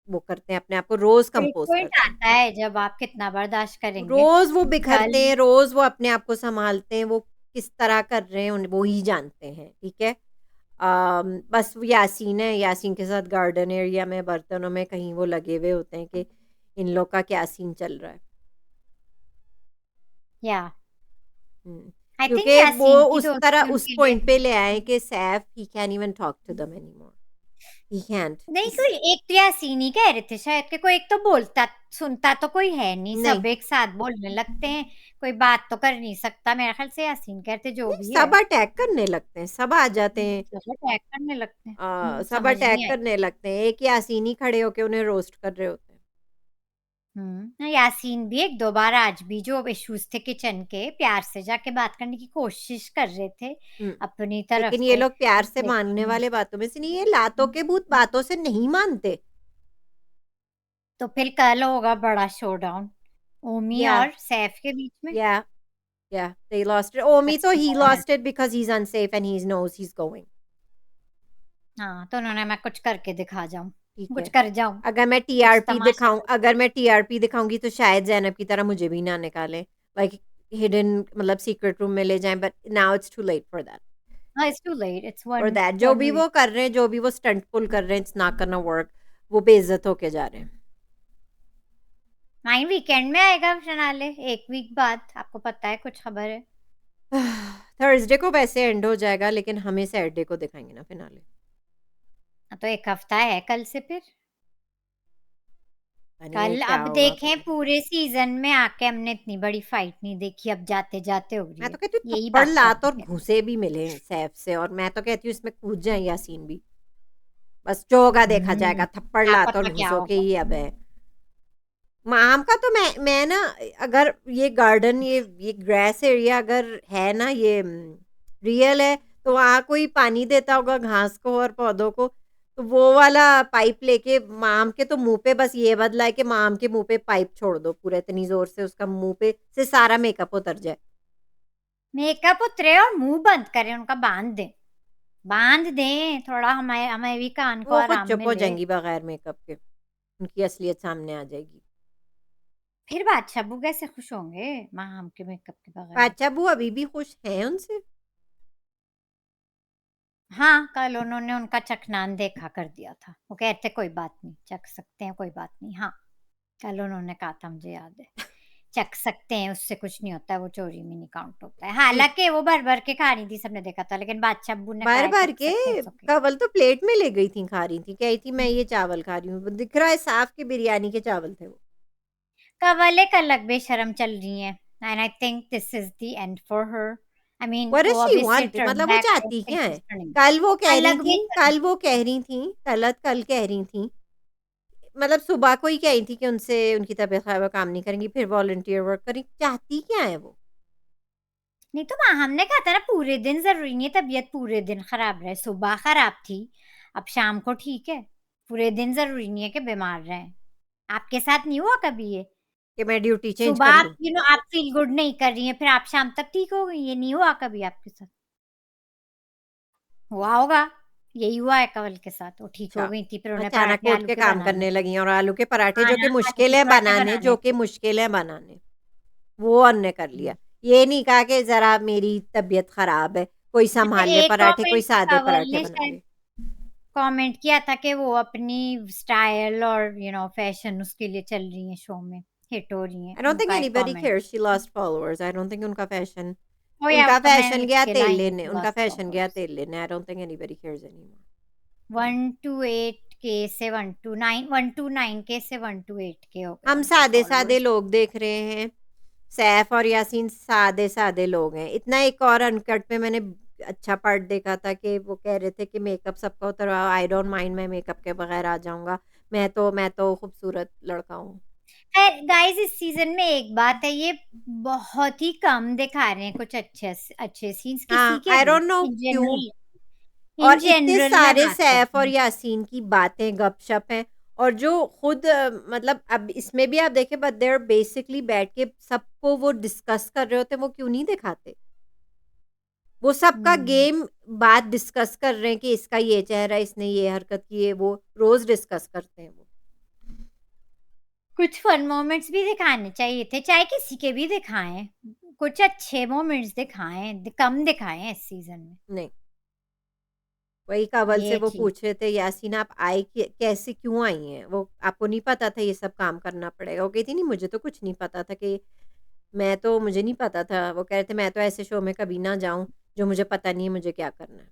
वो करते हैं, अपने आप को रोज़ एक कंपोज़ पॉइंट करते हैं। आता है जब आप कितना बर्दाश्त करेंगे। रोज़ वो कल बिखरते हैं, रोज़ वो अपने आप को सँभालते हैं, वो किस तरह कर रहे हैं वो ही जानते हैं, ठीक है? बस वो यासीन है, यासीन के साथ गार्डन एरिया में बर्तनों में कहीं वो लगे हुए होते हैं कि इन लोग का क्या सीन चल रहा है। या हुँ, आई थिंक क्योंकि वो यासीन की उस तरह दोस्ती उस उनके लिए। पॉइंट पे ले आए कि Saif he can even talk to them anymore, he can't. नहीं, इस कोई एक तो यासीन ही कह रहे थे शायद कि कोई एक तो बोलता सुनता तो कोई है नहीं, नहीं, सब एक साथ बोलने लगते हैं, कोई बात तो कर नहीं सकता। मेरे ख्याल से यासीन कहते जो नहीं भी है। सब अटैक करने लगते हैं, सब आ जाते हैं। सब अटैक करने लगते हैं। सब समझ अटैक नहीं आई। करने लगते हैं। एक यासीन ही खड़े होके उन्हें रोस्ट कर रहे होते हैं। यासीन भी 1-2 बार आज भी जो इश्यूज़ थे किचन के, प्यार से जाके बात करने की कोशिश कर रहे थे हुँ, अपनी तरफ लेकिन ये से, लोग प्यार से मानने लेकिन वाले बातों में से नहीं, ये लातों के भूत बातों से नहीं मानते। तो फिर कल होगा बड़ा शोडाउन ओमी या और सैफ के बीच में। या या they lost it. Omi let's तो सी he what lost happens. it because he's unsafe and he knows he's going. हाँ, तो उन्होंने मैं कुछ करके दिखा जाऊँ, ठीक कुछ है। कर जाऊँ, अगर मैं कुछ टीआरपी तमाशा दिखाऊँ, कर। अगर मैं टीआरपी दिखाऊँगी तो शायद ज़ैनब की तरह मुझे भी ना निकालें। लाइक हिडन, मतलब सीक्रेट रूम में ले जाएँ, but now it's too late हाँ, it's too late, it's for 1 that. जो 1 भी वीक। वो कर रहे हैं, जो भी वो स्टंट पुल कर रहे हैं, इट्स नॉट गोना वर्क। वो बेइज्जत होके जा रहे हैं। 9 वीकेंड में आएगा फिनाले, 1 वीक बाद, आपको पता है, कुछ खबर है? थर्सडे को वैसे एंड हो जाएगा, लेकिन हमें सैटरडे को दिखाएँगे ना फिनाले। हाँ, तो 1 हफ्ता है कल से फिर। यानी ये कल क्या अब होगा देखें, पता नहीं। पूरे सीजन में आके हमने इतनी बड़ी फाइट नहीं देखी, अब जाते जाते हो रही मैं तो है। कहती हूँ यही थप्पड़ बात लात करनी और है। घूंसे भी मिले सैफ से, और मैं तो कहती हूँ इसमें कूद जाए यासीन भी। बस जो होगा देखा जाएगा, थप्पड़ क्या लात और पता क्या घूंसों के होगा। ही अब है। आम का तो मैं ना, अगर ये गार्डन, ये ग्रास एरिया अगर है ना, ये रियल है, तो वहाँ कोई पानी देता होगा घास को और पौधों को, तो वो वाला पाइप लेके माम के तो मुंह पे बस ये बदला है कि माम के मुंह पे पाइप छोड़ दो पूरे, इतनी जोर से उसका मुंह पे से सारा मेकअप उतर जाए। मेकअप उतरे और मुंह बंद करें, उनका बांध दें, बांध दें थोड़ा, हमें हमें भी कान को वो खुद आराम चुप हो मिले। जाएंगी बगैर मेकअप के, उनकी असलियत सामने आ जाएगी। फिर बादशाह अब्बू कैसे खुश होंगे माम के मेकअप के बगैर। बादशाह बू अभी भी खुश हैं उनसे? हाँ, कल उन्होंने उनका चखनान देखा कर दिया था, वो कहते कोई बात नहीं, चख सकते हैं, कोई बात नहीं। हाँ, कल उन्होंने कहा था, मुझे याद है, चख सकते हैं, उससे कुछ नहीं होता है, वो चोरी में नहीं काउंट होता है। ठीक। हालांकि वो भर भर के खा रही थी, सबने देखा था, लेकिन बादशाह अब्बू ने कहा बार है बार चख के सकते हैं, it's okay। कवल तो प्लेट में ले गई थी, खा रही थी, कह रही थी मैं ये चावल खा रही हूँ, दिख रहा है साफ के बिरयानी के चावल थे वो। कवल एक अलग बेशरम चल रही है, and I think this is the end for her. I mean what does वो शी ऑब्वियसली वांट, टर्न मतलब वो बैक, आई चाहती क्या थिंक है? She turning. कल वो कह रही अलग थी, भी करना। कल कह रही थी, मतलब सुबह को ही कह रही थी कि उनसे उनकी तबीयत खराब है, काम नहीं करेंगी, फिर वॉलंटियर वर्क करेंगी, चाहती क्या है वो? नहीं तो माँ, हमने कहा था ना पूरे दिन जरूरी नहीं है तबीयत पूरे दिन खराब रहे, सुबह खराब थी, अब शाम को ठीक है। पूरे दिन जरूरी नहीं है कि बीमार रहे। आपके साथ नहीं हुआ कभी ये? कि मैं ड्यूटी चेंज सुबह कर आप लूं? आप फील गुड नहीं कर रही हैं, फिर आप शाम तक ठीक हो गई, ये नहीं हुआ कभी आपके साथ? हुआ होगा। यही हुआ है कवल के साथ, वो ठीक हो अच्छा, गई थी, फिर उन्हें अचानक पराठे उठ आलू के के काम बनाने करने थे। लगी, और आलू के पराठे हाँ जो कि ना, आलू मुश्किल के है पराठे बनाने, बनाने थे। वो अन्य कर लिया। ये नहीं कहा कि जरा मेरी तबीयत खराब है, कोई अच्छा, संभाल ले एक पराठे, कोई कमेंट सादे कवल पराठे ने बना शायद ले। कमेंट किया था कि वो अपनी स्टाइल और फैशन उसके लिए चल रही है, शो में हिट हो रही है, आई डोंट थिंक उनका एक anybody comment. Cares she lost followers, I don't think oh yeah उनका तो मैं फैशन गया उसके तेल लाएंगे लेने, कि lost followers. I don't think anybody cares anymore. 128 के से 129, 129 के से 128 के हो गए हम उनके सादे सादे फॉलोअर्स। लोग देख रहे हैं, सैफ और यासीन सादे सादे लोग हैं इतना। एक और अनकट में मैंने अच्छा पार्ट देखा था कि वो कह रहे थे कि मेकअप सबका उतरवाओ, आई डोंट माइंड, मैं मेकअप के बगैर आ जाऊंगा, मैं तो खूबसूरत लड़का हूँ। गाइस, इस सीजन में एक बात है, ये बहुत ही कम दिखा रहे हैं कुछ अच्छे अच्छे सीन्स किसी हाँ, के आई भी। डोंट नो इन क्यों। जनरल, इन और इतने जनरल मैं सारे बात सैफ करती और हूँ। यासीन की बातें गपशप हैं, और जो खुद मतलब अब इसमें भी आप देखें, बट देर बेसिकली बैठ के सबको वो डिस्कस कर रहे होते हैं, वो क्यों नहीं दिखाते? वो सबका हम्म गेम बात डिस्कस कर रहे हैं कि इसका ये चेहरा, इसने ये हरकत की है, वो रोज डिस्कस करते हैं वो। कुछ फन मोमेंट्स भी दिखाने चाहिए थे, चाहे किसी के भी दिखाएं, कुछ अच्छे मोमेंट्स दिखाएं, कम दिखाएं इस सीजन में। नहीं, वही कवल से ये वो ठीक। पूछ रहे थे, यासीन आप आई कैसे, क्यों आई हैं वो, आपको नहीं पता था ये सब काम करना पड़ेगा? वो कहती नहीं, मुझे तो कुछ नहीं पता था कि मुझे नहीं पता था। वो कह रहे थे मैं तो ऐसे शो में कभी ना जाऊं जो मुझे पता नहीं है मुझे क्या करना है।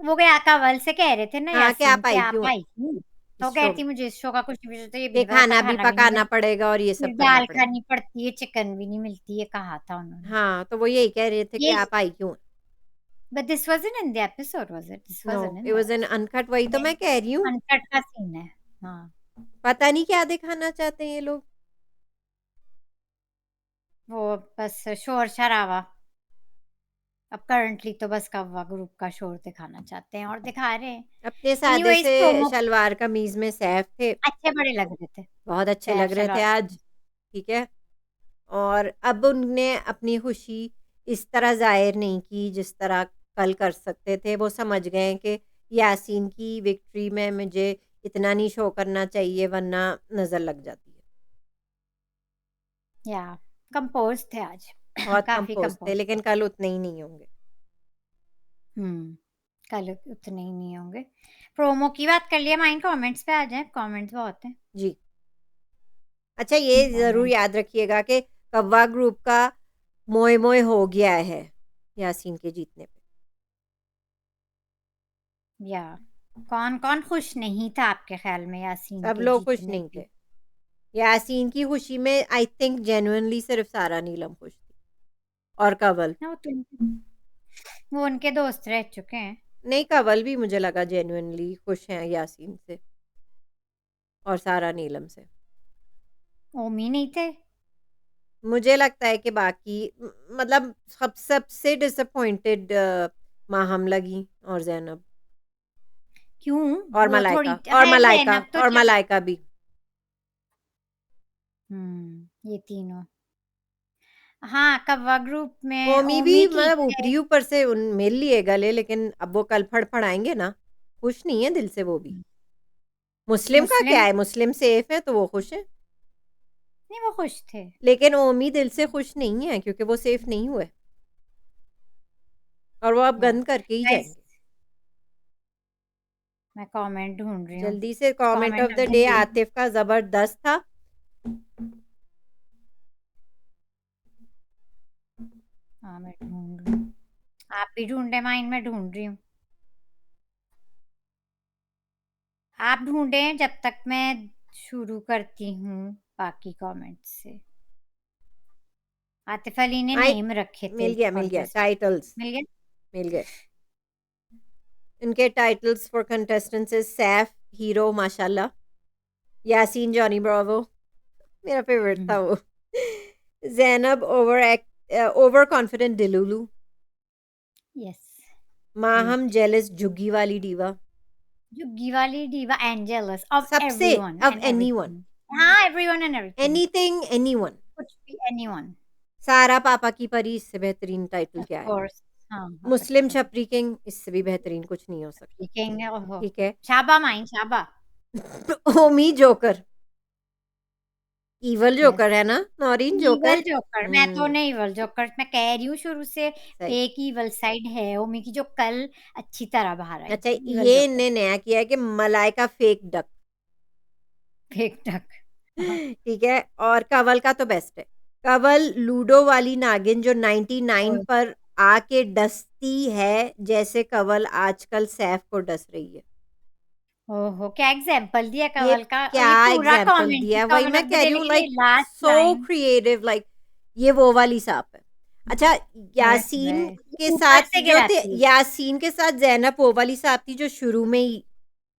वो गया कवल से कह रहे थे ना हाँ, कि यासीन आप कि आई आप क्यों आई क्यों, तो इस शो में, कहती मुझे इस शो का कुछ नहीं पता, ये भी कि नहीं पता था, खाना भी खाना भी नहीं पकाना मिलता, पड़ेगा और ये सब फिर करना दाल पड़ेगा। खानी पड़ती है, चिकन भी नहीं मिलती, ये कहा था उन्होंने। हाँ, तो वो यही कह रहे थे कि ये आप आई क्यों? But this wasn't in the episode, was it? This no, wasn't in it the was an episode. Uncut, वही तो मैं कह रही हूँ। अनकट का सीन है। हाँ, पता नहीं क्या दिखाना चाहते हैं ये लोग। वो बस शोर शराबा, अब करंटली तो बस कव्वा ग्रुप का शोर दिखाना चाहते हैं और दिखा रहे हैं। अपने सादे एनीवेज, से प्रोमो शलवार कमीज में सैफ थे, अच्छे बड़े लग रहे थे। बहुत अच्छे सैफ लग रहे थे सलवार आज। ठीक है, और अब उनने अपनी खुशी इस तरह जाहिर नहीं की जिस तरह कल कर सकते थे। वो समझ गए कि यासीन की विक्ट्री में मुझे इतना नहीं शो करना चाहिए, वरना नजर लग जाती है। या कंपोज थे आज। बहुत काफी कंपोज थे, कंपोज। लेकिन कल उतने ही नहीं होंगे। हम्म कल उतने ही नहीं होंगे। प्रोमो की बात कर लिया, माइन कमेंट्स पे आ जाए, कमेंट्स बहुत हैं। जी। अच्छा, ये जरूर कमेंट याद रखिएगा कि कव्वा ग्रुप का मोए मोए हो गया है यासीन के जीतने पे। या कौन कौन खुश नहीं था आपके ख्याल में यासीन सब के लोग खुश जीतने नहीं पे? थे। यासीन की खुशी में आई थिंक जेन्युइनली सिर्फ सारा नीलम खुश थी और कंवल। ना वो उनके दोस्त रह चुके हैं। नहीं, कंवल भी मुझे लगा जेन्युइनली खुश हैं यासीन से और सारा नीलम से। ओमी नहीं थे? मुझे लगता है कि बाकी मतलब सबसे डिसअपॉइंटेड माहम लगी और जैनब क्यों? और वो थोड़ी मलाइका है, ज़ैनब तो और मलाइका भी। ये तीनों। हाँ, कव्वा ग्रुप में ओमी भी ओमी ठीक मतलब है। ऊपरी ऊपर से उन मिल लिए गले, लेकिन अब वो कल फड़फड़ाएंगे ना। खुश नहीं है दिल से वो भी। मुस्लिम का क्या मुस्लिम है, मुस्लिम सेफ है तो वो खुश है। नहीं, वो खुश थे। लेकिन ओमी दिल से खुश नहीं है क्योंकि वो सेफ नहीं हुए और वो अब हाँ गंद करके ही गाइस, जाएंगे। मैं कमेंट ढूंढ रही हूँ। जल्दी से comment of comment the of the day. Day. Atif का जबरदस्त था। हाँ, मैं ढूंढ रही हूँ। आप भी ढूंढे, माइंड में ढूंढ रही हूँ। आप ढूंढें जब तक मैं शुरू करती हूँ बाकी कमेंट्स से। आतिफ अली ने आई नेम रखे थे मिल गया कॉन्टेस्ट। टाइटल्स। मिल गया। मिल गए इनके titles for contestants is Saif hero माशाल्लाह, यासीन जॉनी ब्रावो मेरा फेवरेट था वो, Zainab over confident delulu, yes. Maham great. Jealous झुग्गी वाली डीवा, जुग्गी वाली डीवा एंड जेलस ऑफ सबसे everyone of and anyone, everything. हाँ, everyone and everything. Anything anyone, कुछ भी, एनीवन। सारा पापा की परी। इससे बेहतरीन टाइटल ऑफ क्या है? कोर्स। हाँ, पापा की मुस्लिम परी। छपरी किंग, इससे भी बेहतरीन कुछ नहीं हो सकता। लिखेंगे, ओहो। ठीक है। शाबा माइन, शाबा। ओमी जोकर, इवल यस। जोकर है ना, नौरीन जोकर। ईवल जोकर, मैं तो नहीं ईवल जोकर, मैं कह रही हूँ शुरू से सही। एक ईवल साइड है ओमी की जो कल अच्छी तरह बाहर आई अच्छा, थी, ईवल ये जोकर। इनने नया किया है कि मलाइका फेक डक। फेक टक। हाँ। ठीक है, और कंवल का तो बेस्ट है। कंवल लूडो वाली नागिन जो 99 ओह पर आके डसती है, जैसे कंवल आजकल सैफ को डस रही है। ओहो, क्या एग्जाम्पल दिया ये कवल का, और क्या ये पूरा एग्जाम्पल कमेंट ही दिया, वही कमेंट मैं ऑफ द कह डे, रही हूँ, लेकिन ये like last so line. Creative, like ये वो वाली सांप है। अच्छा, ओए यासीन होए, के ऊपर साथ से जो थे, गिराती है। यासीन के साथ जैनब वो वाली सांप थी जो शुरू में ही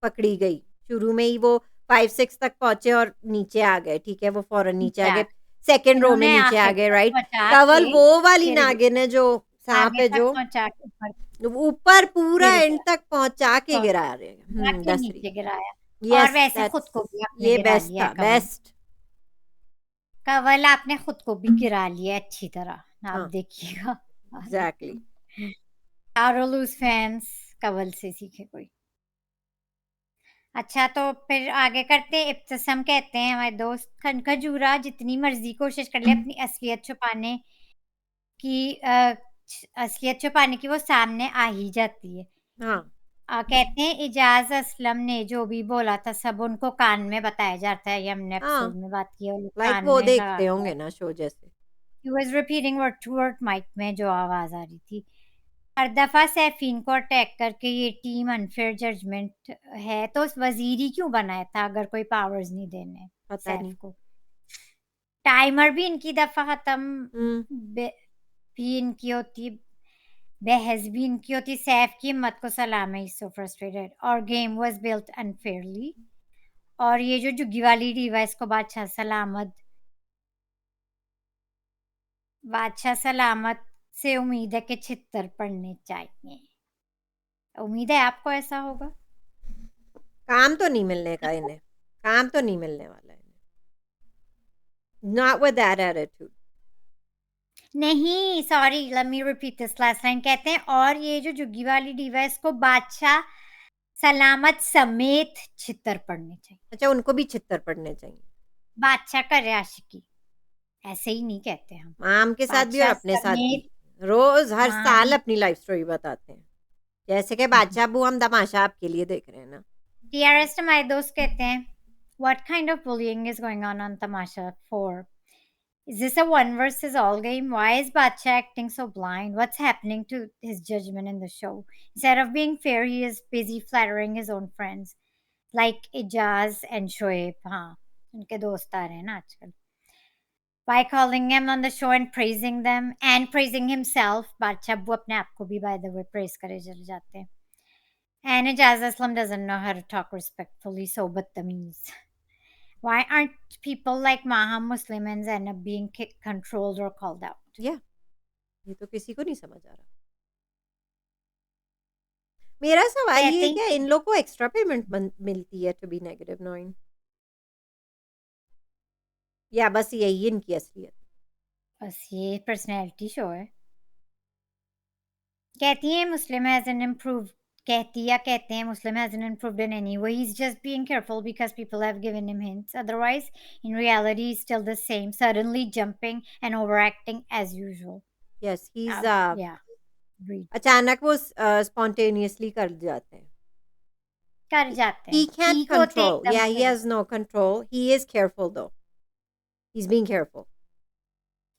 पकड़ी गई। शुरू में ही वो 5-6 तक पहुंचे और नीचे आ गए। ठीक है, वो फौरन नीचे आ नीचे आ गए, गए। सेकंड रो में इन्होंने नीचे आ आखिर गए, तक राइट। पहुंचा कंवल के वो वाली फिर नागिन है जो सांप आगे है, तक जो पहुंचा के ऊपर ऊपर पूरा गिर एंड गया, तक पहुंचा के गिरा पहुंचा रहे हैं। के दस रही। नीचे गिराया। और यस, वैसे खुद दैट्स, को भी आपने ये गिरा बेस्ट लिया है था, कवल। बेस्ट। कवल आपने खुद को भी गिरा लिया है अच्छी तरह, आप हाँ, देखिएगा आगे। एग्जैक्टली। चारोलूज फैंस कवल से सीखे कोई। अच्छा, तो फिर आगे करते हैं। इब्तिसम कहते हैं हमारे दोस्त, खनखजूरा जितनी मर्जी कोशिश कर ले अपनी असलियत छुपाने की, असलियत छुपाने की, वो सामने आ ही जाती है। हाँ, कहते हैं इजाज असलम ने जो भी बोला था सब उनको कान में बताया जाता है, ये हमने हाँ, एपिसोड में बात की है, वो लोग लाइक कान वो में लगा देखते के। होंगे ना शो जैसे। He was repeating word to word mic में जो आवाज आ रही थी। हर दफा सैफीन को अटैक करके ये टीम अनफेयर जजमेंट है, तो वजीर ही क्यों बनाया था अगर कोई पावर्स नहीं देने पता सैफ नहीं। को? टाइमर भी इनकी दफा खत्म, हम्म। भी इनकी होती, बहस भी इनकी होती। सैफ की हिम्मत को सलाम है, सो फ्रस्ट्रेटेड, और गेम वाज बिल्ट अनफेयरली। और ये जो जुग्गी वाली डीवा, इसको बादशाह सलामत से उम्मीद है कि छितर पड़ने चाहिए। उम्मीद है आपको ऐसा होगा? काम तो नहीं मिलने का इन्हें, काम तो नहीं मिलने वाला इन्हें, नॉट विद दैट एटीट्यूड। नहीं, sorry, let me repeat this last line. कहते हैं और ये जो जुग्गी वाली डीवा है, इसको बादशाह सलामत समेत छितर पड़ने चाहिए। अच्छा, उनको भी छितर पड़ने चाहिए। बादशाह करे आशिकी, ऐसे ही नहीं कहते हम। माम के साथ भी और बादशाह अपने साथ भी, समेत। रोज हर साल हाँ। अपनी लाइफ स्टोरी बताते हैं, जैसे कि बादशाह अबू हम तमाशा आपके लिए देख रहे हैं ना। टीआरएस हमारे दोस्त कहते हैं, what kind of bullying is going on Tamasha 4? Is this a one versus all game? Why is Bacha acting so blind? What's happening to his judgment in the show? Instead of being fair, he is busy flattering his own friends like Ijaz and Shoaib. हाँ, उनके दोस्त आ रहे हैं ना आजकल। By calling him on the show and praising them and praising himself, बादशाह अब्बू अपने आप को भी by the way praise करे चले जाते हैं। And Ijaz Aslam doesn't know how to talk respectfully, so badtameez. Why aren't people like Maha Muslims end up being controlled or called out? या ये तो किसी को नहीं समझ आ रहा। मेरा सवाल कहते ये है, हैं क्या कि इन लोग को एक्स्ट्रा पेमेंट मिलती है टू बी नेगेटिव 9, या बस यही इनकी असलियत? बस ये पर्सनैलिटी शो है। कहती हैं मुस्लिम hasn't improved, कहती या कहते हैं मुस्लिम hasn't improved in any way. He's just being careful because people have given him hints. Otherwise, in reality, he's still the same, suddenly jumping and overacting as usual. Yes, he is Yeah, agreed. अचानक वो spontaneously कर जाते हैं। कर जाते He हैं, can't ठीक होते control. एकदम Yeah, he से। has no control. He is careful though. He's being careful.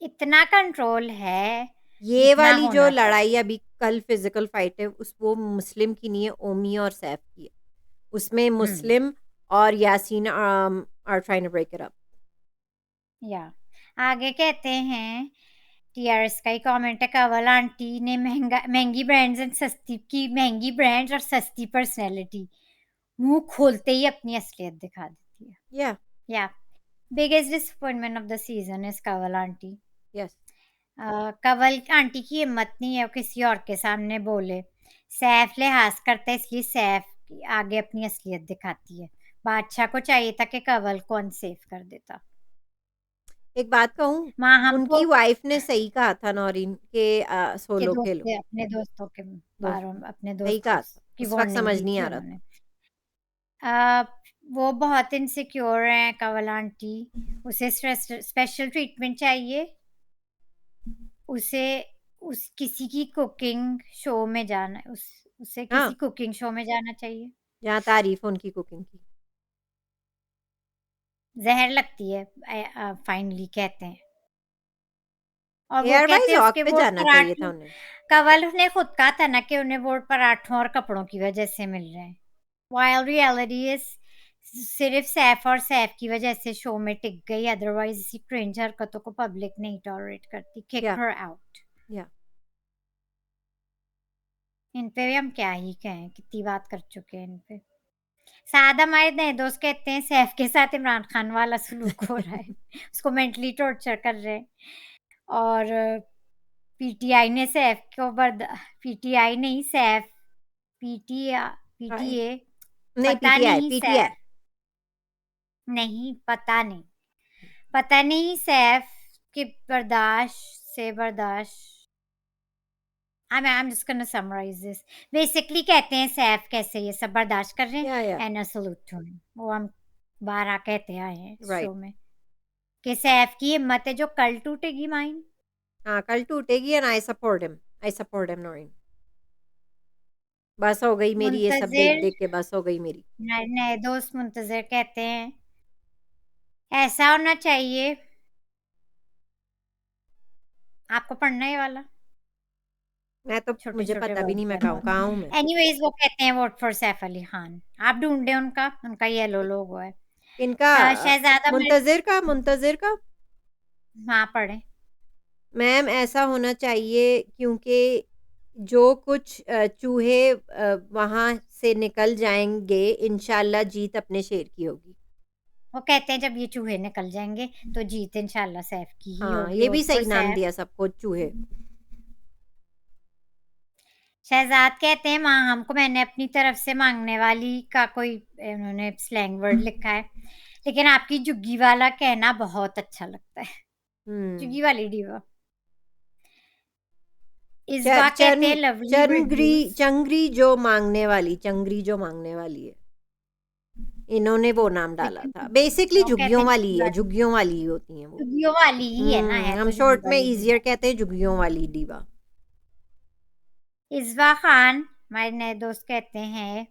इतना कंट्रोल है ये जितना वाली जो होना चाहिए। लड़ाई अभी कल फिजिकल फाइट है, उस वो मुस्लिम की नहीं है, ओमी और सैफ की है। उसमें मुस्लिम और Yasin are trying to break it up. या आगे कहते हैं टीआरएस का ही कमेंट है, कंवल आंटी ने महंगी ब्रांड्स एंड सस्ती की महंगी ब्रांड्स और सस्ती पर्सनैलिटी, मुंह खोलते ही अपनी असलियत दिखा देती है। या या biggest disappointment of the season is Kanwal aunty. Yes, Kanwal aunty की हिम्मत नहीं है वो किसी और के सामने बोले। सैफ लिहाज करता है इसलिए सैफ आगे अपनी असलियत दिखाती है। बादशाह को चाहिए था कि कंवल को अनसेफ कर देता। एक बात कहूँ, माँ हमको उनकी वाइफ ने सही कहा था नौरीन के के सोलो खेलो। अपने दोस्तों के बारे में, अपने सही दोस्तों कहा था, की उस वक्त वार्निंग समझ दी नहीं थी आ रहा उन्होंने। था। वो बहुत इनसिक्योर हैं कंवल आंटी, उसे स्पेशल ट्रीटमेंट चाहिए। उसे उस किसी की कुकिंग शो में जाना, उसे किसी हाँ, कुकिंग शो में जाना चाहिए। जहाँ तारीफ उनकी कुकिंग की। जहर लगती है फाइनली कहते हैं। और वो एयरवाइज कहते हैं वॉक उसके पे वोट जाना चाहिए था पराठों, उन्हें। कंवल ने खुद कहा था ना कि उन्हें वोट पराठों और कपड़ों की वजह से मिल रहे हैं। वाइल रियलिटी इज सिर्फ सैफ और सैफ की वजह से शो में टिक गई, अदरवाइज इसी क्रिंज हरकतों को पब्लिक नहीं टॉलरेट करती। किक या हर आउट। या इन पे भी हम क्या ही कहें, कितनी बात कर चुके हैं इन पे। साद हमारे नए दोस्त कहते हैं सैफ के साथ इमरान खान वाला सलूक हो रहा है, उसको मेंटली टॉर्चर कर रहे हैं। और पीटीआई ने सैफ को पीटीआई नहीं सैफ पीटीए नहीं, पता पीटीआई नहीं पीटीआई सैफ नहीं, पता नहीं सैफ के बर्दाश्त I'm just gonna summarize this. Basically कहते हैं सैफ कैसे ये सब बर्दाश्त कर रहे या हैं, या and a salute to him. वो हम बारह कहते आए हैं इस राइट। शो में कि सैफ की हिम्मत है जो कल टूटेगी माइन। हाँ, कल टूटेगी and I support him Noreen. बस हो गई मेरी, ये सब देख मुंतजिर देख के बस हो गई मेरी। नए दोस्त मुंतजिर कहते हैं ऐसा होना चाहिए। आपको पढ़ना है ये वाला? मैं तो छोटे मुझे छोटे पता भी नहीं मैं कहाँ हूँ मैं। एनीवेज वो कहते हैं वोट फॉर सैफ अली खान। आप ढूंढे उनका येलो लोगो है। इनका शहजादा मुंतजिर का हाँ पढ़े। मैम ऐसा होना चाहिए, क्योंकि जो कुछ चूहे वहां से निकल जाएंगे, इंशाल्लाह जीत अपने शेर की होगी। वो कहते हैं जब ये चूहे निकल जाएंगे तो जीत इंशाल्लाह सैफ की ही हाँ, होगी। ये भी वोट फॉर सही नाम सैफ। दिया सबको, चूहे। शहजाद कहते हैं माँ हमको मैंने अपनी तरफ से मांगने वाली का कोई उन्होंने स्लैंग वर्ड लिखा है, लेकिन आपकी जुग्गी वाला कहना बहुत अच्छा लगता है। जुग्गी वाली डीवा। इस बार कहते हैं लवली चंगरी जो मांगने वाली है, इन्होंने वो नाम डाला था। बेसिकली झुग्गियों वाली है, झुग्गियों वाली होती हैं वो। जुग्गियों वाली ही है ना, है हम तो शॉर्ट जुग्गी में वाली इजियर कहते हैं झुग्गियों वाली डीवा। इस्वा खान हमारे नए दोस्त कहते हैं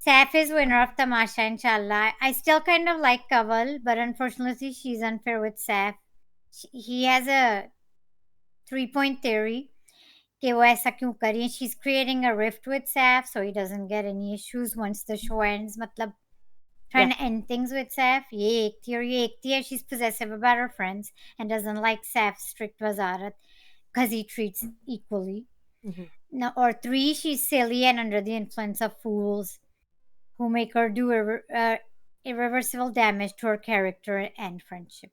Saif is winner of Tamasha, inshallah. I still kind of like Kaval, but unfortunately she's unfair with Saif. He has a 3-point theory कि वो ऐसा क्यों कर रही है. She's creating a rift with Saif so he doesn't get any issues once the show ends. मतलब trying to end things with Saif. ये एक थी और ये एक थी है she's possessive about her friends and doesn't like Saif's strict wazarat because he treats equally. Mhm. No, or 3, she's silly and under the influence of fools who make her do irreversible damage to her character and friendship.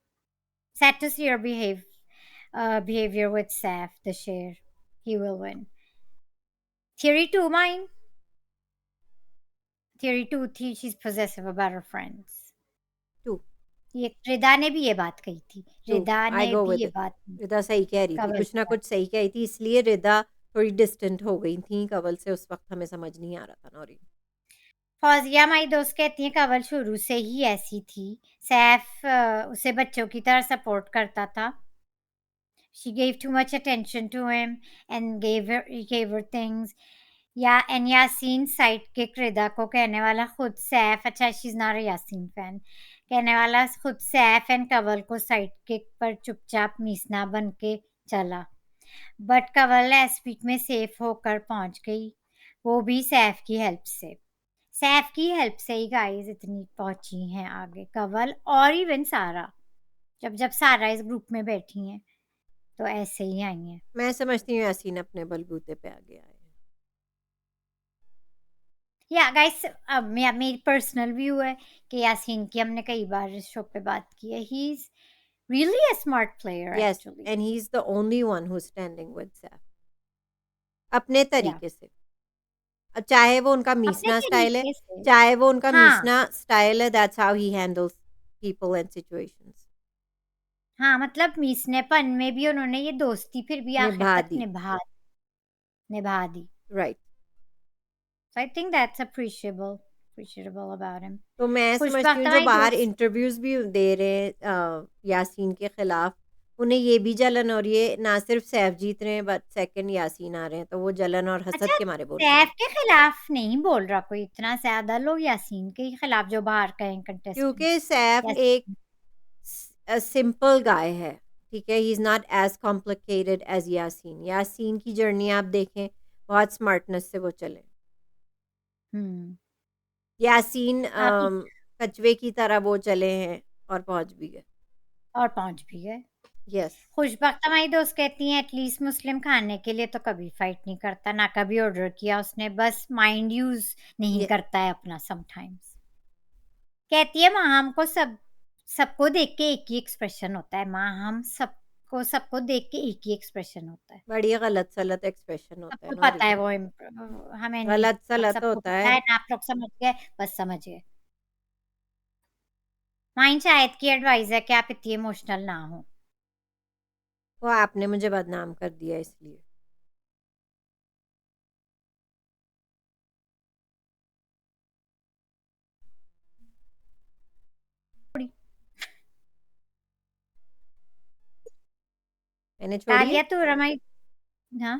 Sad to see her behavior with Saif, the share. He will win. Theory 2, mine. Theory 2 थी she's possessive about her friends. 2. ये रिदा ने भी ये बात कही थी। 2. रिदा I ने go भी with ये it. बात रिदा सही कह रही थी, कवल कुछ ना से। कुछ सही कह रही थी, इसलिए रिदा थोड़ी डिस्टेंट हो गई थी कवल से, उस वक्त हमें समझ नहीं आ रहा था नौरीन। फौजिया हमारी दोस्त कहती है कवल शुरू से ही ऐसी थी। सैफ उसे बच्चों की तरह सपोर्ट करता था। She gave too much attention to him and he gave her things. Yeah, and Yasin साइडकिक रिदा को कहने वाला खुद सैफ, अच्छा she is not a Yasin fan, कहने वाला खुद सैफ एंड कवल को साइडकिक पर चुपचाप मीसना बन के चला। बट कवल लास्ट वीक में सेफ होकर पहुंच गई, वो भी सैफ की हेल्प से। सैफ की हेल्प से ही गाइस इतनी पहुंची हैं आगे कवल और इवन सारा। जब जब सारा इस ग्रुप में बैठी हैं तो ऐसे ही आई हैं। मैं समझती हूँ यासीन अपने बलबूते पे आगे आए। या गाइस अब मेरी पर्सनल व्यू है कि यासीन की हमने कई बार इस शो पे बात की है। He is really a smart player Yes, actually. and he's the only one who's standing with Saif. अपने तरीके से। अब चाहे वो उनका अपने मीसना स्टाइल है, तरीके से। चाहे वो उनका हाँ मीसना स्टाइल है, that's how he handles people and situations. हाँ, मतलब मीसनेपन में भी उन्होंने ये दोस्ती फिर भी आखिर निभा तक दी। निभा दी। Right. So I think that's appreciable about him. तो मैं समझती खुशबख्त हूँ जो हमारी बाहर दोस्त इंटरव्यूज भी दे रहे हैं यासीन के खिलाफ, उन्हें ये भी जलन और ये ना सिर्फ सैफ जीत रहे हैं बट सेकंड यासीन आ रहे हैं, तो वो जलन और हसद अच्छा के मारे बोल रहे सैफ हैं। के खिलाफ नहीं बोल रहा कोई इतना, ज्यादा लोग यासीन के खिलाफ जो बाहर का हैं कंटेस्टेंट। क्योंकि सैफ एक सिंपल गाय है, ठीक है, he is not as complicated as Yasin. Yasin की जर्नी आप देखें, बहुत स्मार्टनेस से वो चले। यासीन कछुए की तरह वो चले हैं और पहुंच भी गए। यस। खुशबख्त हमारी दोस्त कहती हैं एटलीस्ट मुस्लिम खाने के लिए तो कभी फाइट नहीं करता, ना कभी ऑर्डर किया उसने, बस माइंड यूज नहीं करता है अपना समटाइम्स। कहती है माहम को सबको देख के एक ही एक्सप्रेशन होता है। माहम सबको देख के एक ही एक्सप्रेशन होता है। बड़ी गलत सलत एक्सप्रेशन होता है सबको नौरी। पता है वो हमें नहीं, गलत सलत सबको होता पता है। है ना, आप लोग समझ गए, बस समझ गए। माइन शायद की एडवाइस है कि आप इतनी इमोशनल ना हो। वो आपने मुझे बदनाम कर दिया इसलिए। मैंने छोड़ी तालिया तो रमाई, हाँ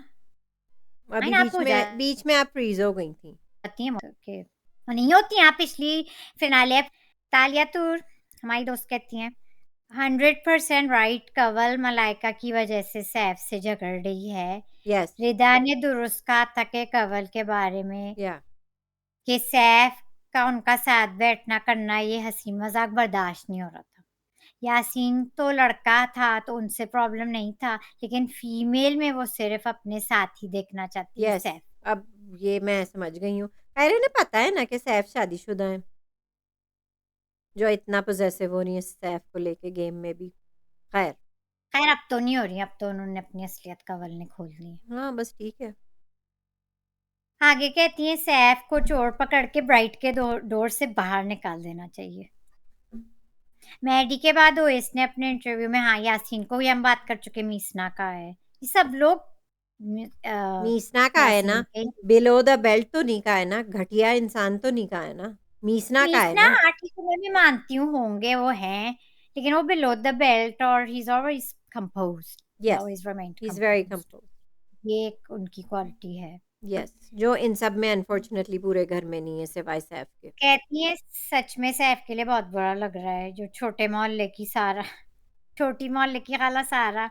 अभी आप हो बीच में आप फ्रीज हो गई थी। जाती हैं ओके, नहीं होती हैं आप पिछली फिनाले। तालिया तूर हमारी दोस्त कहती हैं 100% राइट, कवल मलाइका की वजह से सैफ से झगड़ रही है। यस। रिदा ने दुरुस्त कहा था कि कवल के बारे में या कि सैफ का उनका साथ बैठना करना ये हंसी मजाक बर्दाश्त नहीं हो रहा था। यासीन तो लड़का था तो उनसे प्रॉब्लम नहीं था, लेकिन फीमेल में वो सिर्फ अपने साथ ही देखना चाहती है यस। सैफ। अब ये मैं समझ गई हूँ, पहले ने पता है ना कि सैफ शादीशुदा है, जो इतना पोजेसिव हो रही है सैफ को लेके गेम में भी। खैर अब तो नहीं हो रही, अब तो उन्होंने अपनी असलियत कवल ने खोल ली है। हाँ बस ठीक है। आगे कहती हैं सैफ को चोर पकड़ के ब्राइट के डोर से बाहर निकाल देना चाहिए। मैडी के बाद ओएस ने अपने इंटरव्यू में, हाँ यासीन को भी हम बात कर चुके, मीसना का है, ये सब लोग मीसना का है ना, बिलो द बेल्ट तो नहीं का है ना, घटिया इंसान तो नहीं का है ना, मीसना का है ना। हाँ ठीक है, मैं भी मानती हूँ होंगे वो हैं, लेकिन वो बिलो द बेल्ट और he is always composed, always remain he is very composed, ये एक उनकी क्वालिटी है। यस, जो इन सब में अनफॉर्चुनेटली पूरे घर में नहीं है सिवाय सैफ के। कहती है सच में सैफ के लिए बहुत बुरा लग रहा है, जो छोटे मोहल्ले की सारा छोटी मोहल्ले की खाला सारा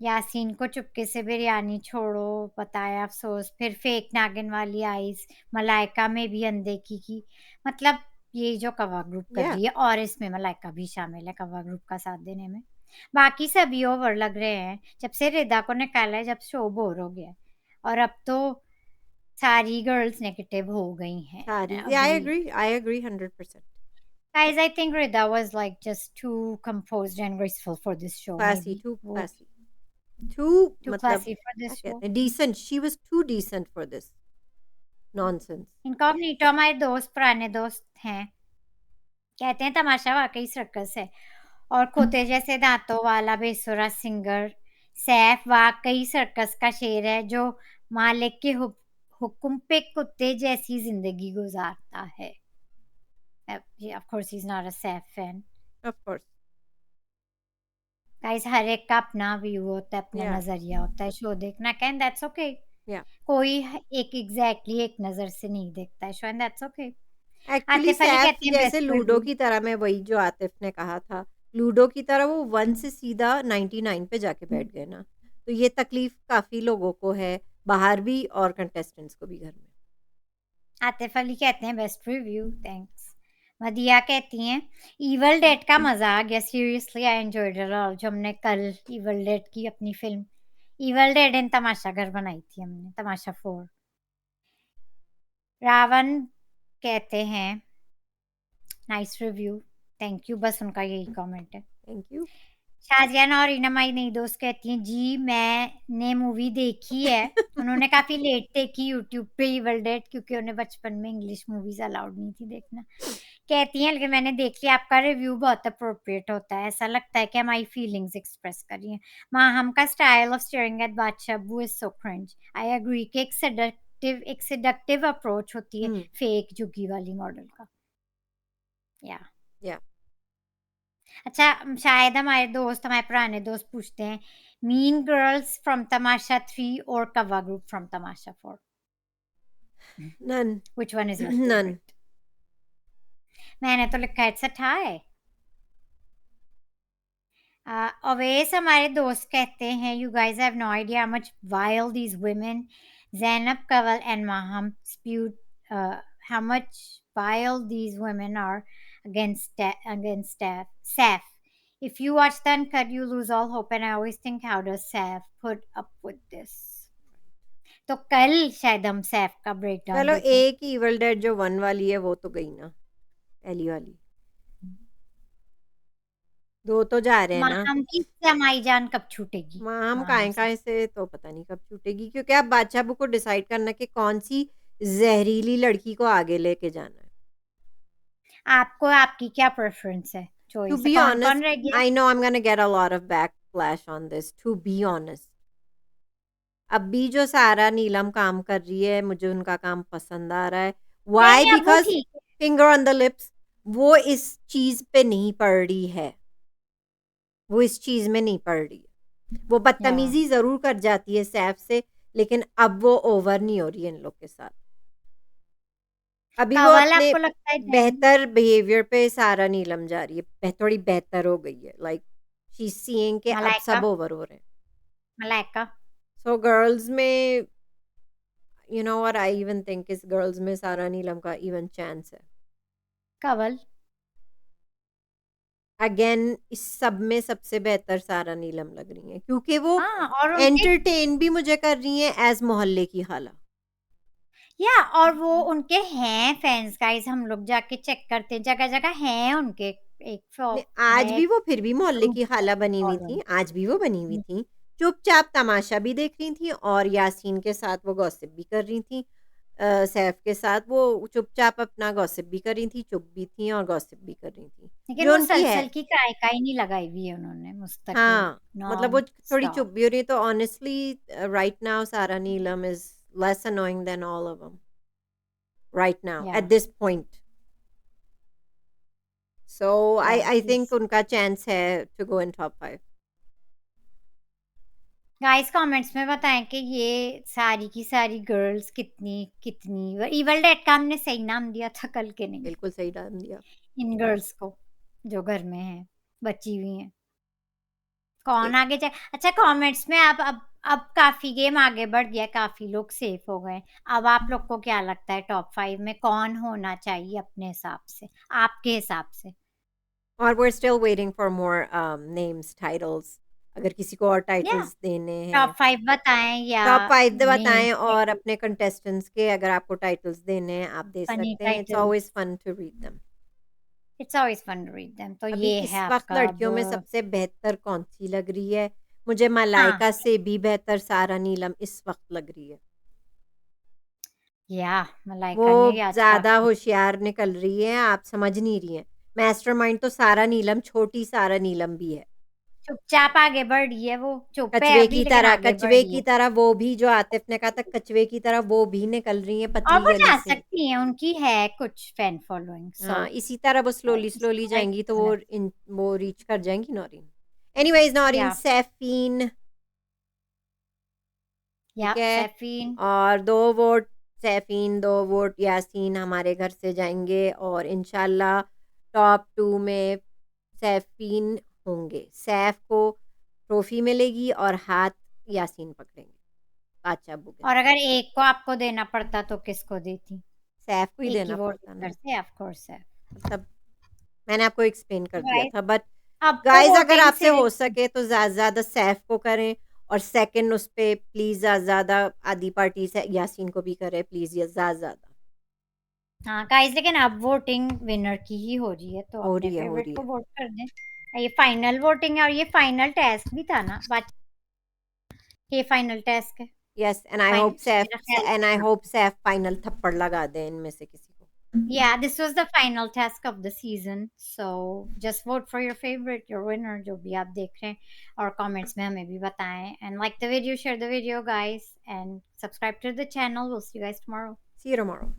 यासीन को चुपके से बिरयानी छोड़ो, बताया अफसोस, फिर फेक नागिन वाली आईज, मलाइका में भी अनदेखी की। मतलब ये जो कवा ग्रुप कर या रही है, और इसमें मलाइका भी शामिल है कवा ग्रुप का साथ देने में। बाकी सभी ओवर लग रहे हैं जब से रिदा को निकाला है, जब शो बोर हो गया है। और अब तो सारी गर्ल्स नेगेटिव हो गई हैं सारी अभी। I agree 100%. Guys, I think Rida was like just too composed and graceful for this show, classy, maybe. Too वो क्लासी, टू too मतलब classy for क्या this show. कहते हैं, decent, she was too decent for this nonsense. Incognito हमारे दोस्त, पुराने दोस्त हैं। कहते हैं तमाशा वाकई सर्कस है, और खोते जैसे दांतों वाला बेसुरा सिंगर सैफ वाकई सर्कस का शेर है, जो मालिक के हुक्म पे कुत्ते जैसी जिंदगी गुजारता है। Of course he's not a Saf fan. Of course. Guys, हर एक का अपना व्यू होता है, अपना या नजरिया होता है शो देखना का, एंड दैट्स ओके। या कोई एक एग्जैक्टली एक नजर से नहीं देखता है show, and that's okay. Actually Atif Ali Saif कहते हैं जैसे बेस्ट लूडो रिव्यू। की तरह, मैं वही जो आतिफ ने कहा था, लूडो की तरह वो 1 से सीधा 99 पे जाके बैठ गए ना, तो ये तकलीफ काफी लोगों को है, बाहर भी और कंटेस्टेंट्स को भी घर में. आतिफ अली कहते हैं बेस्ट रिव्यू, थैंक्स। मदिया कहती हैं इवल डेड का मजा आ गया, seriously I enjoyed it all. जो हमने कल इवल डेड की अपनी फिल्म इवल डेड इन तमाशा घर बनाई थी हमने, तमाशा 4। रावण कहते हैं नाइस रिव्यू, थैंक यू, बस उनका यही कमेंट है। Thank you. शाजियान और इनामाई नई दोस्त कहती हैं जी मैंने मूवी देखी है। उन्होंने काफी लेट देखी यूट्यूब पे इवल डेड, क्योंकि उन्हें बचपन में इंग्लिश मूवीज अलाउड नहीं थी देखना। कहती हैं लेकिन मैंने देख लिया, आपका रिव्यू बहुत अप्रोप्रिएट होता है, ऐसा लगता है कि हमारी फीलिंग्स एक्सप्रेस कर रही हैं। माहम का style of steering at Badshah is so cringe. I agree कि एक सेडक्टिव अप्रोच होती है फेक जुग्गी वाली मॉडल का। या या अच्छा, शायद हमारे पुराने दोस्त पूछते हैं मीन गर्ल्स फ्रॉम तमाशा 3 और Kawa group from Tamasha 4, none. Which one is your none. Favourite? मैंने तो लिखा है इट्स अ टाई। अवैस हमारे दोस्त कहते हैं you guys have no idea how much wild these women Zainab, Kawal and Maham spewed how much wild these women are against Saf. If you watch the uncut, you lose all hope, and I always think, how does Saf put up with this? तो कल शायद हम सैफ का breakdown चलो, देखें। एक ही evil dead जो 1 वाली है वो तो गई ना, एली वाली. 2 तो जा रहे हैं ना. माहम की जमाई जान कब छूटेगी? हम माहम से काय से तो पता नहीं कब छूटेगी, क्योंकि अब बादशाह बू को डिसाइड करना कि कौन सी जहरीली लड़की को आगे लेके जाना है. आपको आपकी क्या प्रेफरेंस है? टू चॉइस है, बी कौन ऑनेस्ट, कौन रह गया? I know I am gonna get a lot of backlash on this. To be honest, अभी जो सारा नीलम काम कर रही है, मुझे उनका काम पसंद आ रहा है. वाई? नहीं, अब वो बिकॉज ठीक है। फिंगर ऑन द लिप्स, वो इस चीज पे नहीं पड़ रही है, वो इस चीज में नहीं पड़ रही है. वो बदतमीजी जरूर कर जाती है सैफ से, लेकिन अब वो ओवर नहीं हो रही है इन लोग के साथ. अभी वो कवल अपने आपको लगता है बेहतर बिहेवियर पे सारा नीलम जा रही है, थोड़ी बेहतर हो गई है. लाइक शी सीइंग के अब मलाइका? सब ओवर हो रहे हैं. मलाइका? सो गर्ल्स में, you know what I even think इस गर्ल्स में सारा नीलम का इवन चांस है. कवल? अगेन इस सब में सबसे बेहतर सारा नीलम लग रही है, क्योंकि वो हाँ, और उनके एंटरटेन भी मुझे कर रही हैं एज मोहल्ले की हाला. और वो उनके हैं फैंस गाइस, हम लोग जाके चेक करते हैं, जगह-जगह हैं उनके। एक आज है भी वो फिर भी मोहल्ले ग्रुप की खाला बनी हुई थी, आज भी वो बनी हुई थी, चुपचाप तमाशा भी देख रही थी और यासीन के साथ वो गॉसिप भी कर रही थी. सैफ के साथ वो चुपचाप अपना गॉसिप भी कर रही थी, चुप भी थी और गॉसिप भी कर रही थी, लेकिन जो वो उनकी है. सलसल की काय नहीं लगाई हुई है उन्होंने, मुस्तकिल हाँ, मतलब वो नॉन थोड़ी चुप स्टॉप। भी हो रही है, तो honestly right now Sara Neelam is less annoying than all of them right now yeah at this point. So I think उनका चांस है to go in top 5. Guys comments में बताएं कि ये सारी की सारी गर्ल्स कितनी कितनी इवल डेड का हमने सही नाम दिया था कल के नहीं, बिल्कुल सही डाल दिया. इन गर्ल्स को जो घर में हैं, बची हुई हैं। कौन आगे जाए? अच्छा, कमेंट्स में अब काफ़ी गेम आगे बढ़ गया, काफ़ी लोग सेफ हो गए। अब आप लोग को क्या लगता है टॉप 5 में कौन होना चाहिए अपने हिसाब से, आपके हिसाब से? और we're still waiting for more names, titles. अगर किसी को और या टाइटल्स देने टॉप हैं, 5 बताएँ या टॉप 5 नेम्स बताएँ, और टाइटल, अपने कंटेस्टेंट्स के अगर आपको टाइटल्स देने हैं, आप दे फनी सकते हैं। It's always titles. Fun to read them. It's always fun to read them. तो अभी ये इस है वक़्त आपका अब। लड़कियों में सबसे बेहतर कौन-सी लग रही है? मुझे हाँ, मलाइका से भी बेहतर सारा नीलम इस वक़्त लग रही है। या वो मलाइका ने भी आज ज़्यादा काफ़ी होशियार निकल रही है, आप समझ नहीं रही हैं। मास्टरमाइंड तो सारा नीलम, छोटी सारा नीलम भी है। चुपचाप आगे बढ़ रही है वो, चुप है अभी लेकिन आगे बढ़ रही कछुए की है। तरह वो भी, जो आतिफ़ ने कहा था, कछुए की तरह वो भी निकल रही हैं और पतली वो गली जा से। सकती हैं, उनकी है कुछ फैन फॉलोइंग, सो हाँ, इसी तरह वो इट्स स्लोली-स्लोली लाइक जाएँगी तो वो रीच कर जाएँगी नौरीन। एनीवेज़ नौरीन, या सैफ़ीन, ठीक है? सैफीन। और 2 वोट सैफ़ीन, 2 वोट यासीन हमारे घर से जाएँगे, और इंशाल्लाह टॉप 2 में सैफ़ीन होंगे। सैफ को ट्रॉफ़ी मिलेगी और हाथ यासीन पकड़ेंगे, बादशाह अब्बू के और साथ। अगर एक को आपको देना पड़ता तो किसको देती? सैफ को ही एक ही देना वोट पड़ता इधर ना। से, ऑफ कोर्स सैफ। मतलब मैंने आपको एक्सप्लेन कर दिया गाइस, था, बट अब तो गाइज़ अगर वोटिंग आपसे से हो सके तो ज़्यादा से ज़्यादा सैफ को करें, और सेकंड उस पे प्लीज़ ज़्यादा से ज़्यादा आधी पार्टी से यासीन को भी करें प्लीज़, ये ज़्यादा से ज़्यादा। हाँ, गाइस लेकिन अब वोटिंग विनर की ही हो रही है, तो हो अपने रही है, हो फेवरेट रही को है। वोट कर दें। ये फाइनल वोटिंग है और ये फाइनल टास्क भी था ना? ये फाइनल टास्क है। येस, मेरा ख्याल एंड आई हाँ। होप सैफ फाइनल थप्पड़ लगा दें इनमें से किसी को। Yeah, this was the final task of the season. So just vote for your favorite, your winner, जो भी आप देख रहे हैं, और comments में हमें भी बताएं. And like the video, share the video, guys, and subscribe to the channel. We'll see you guys tomorrow. See you tomorrow.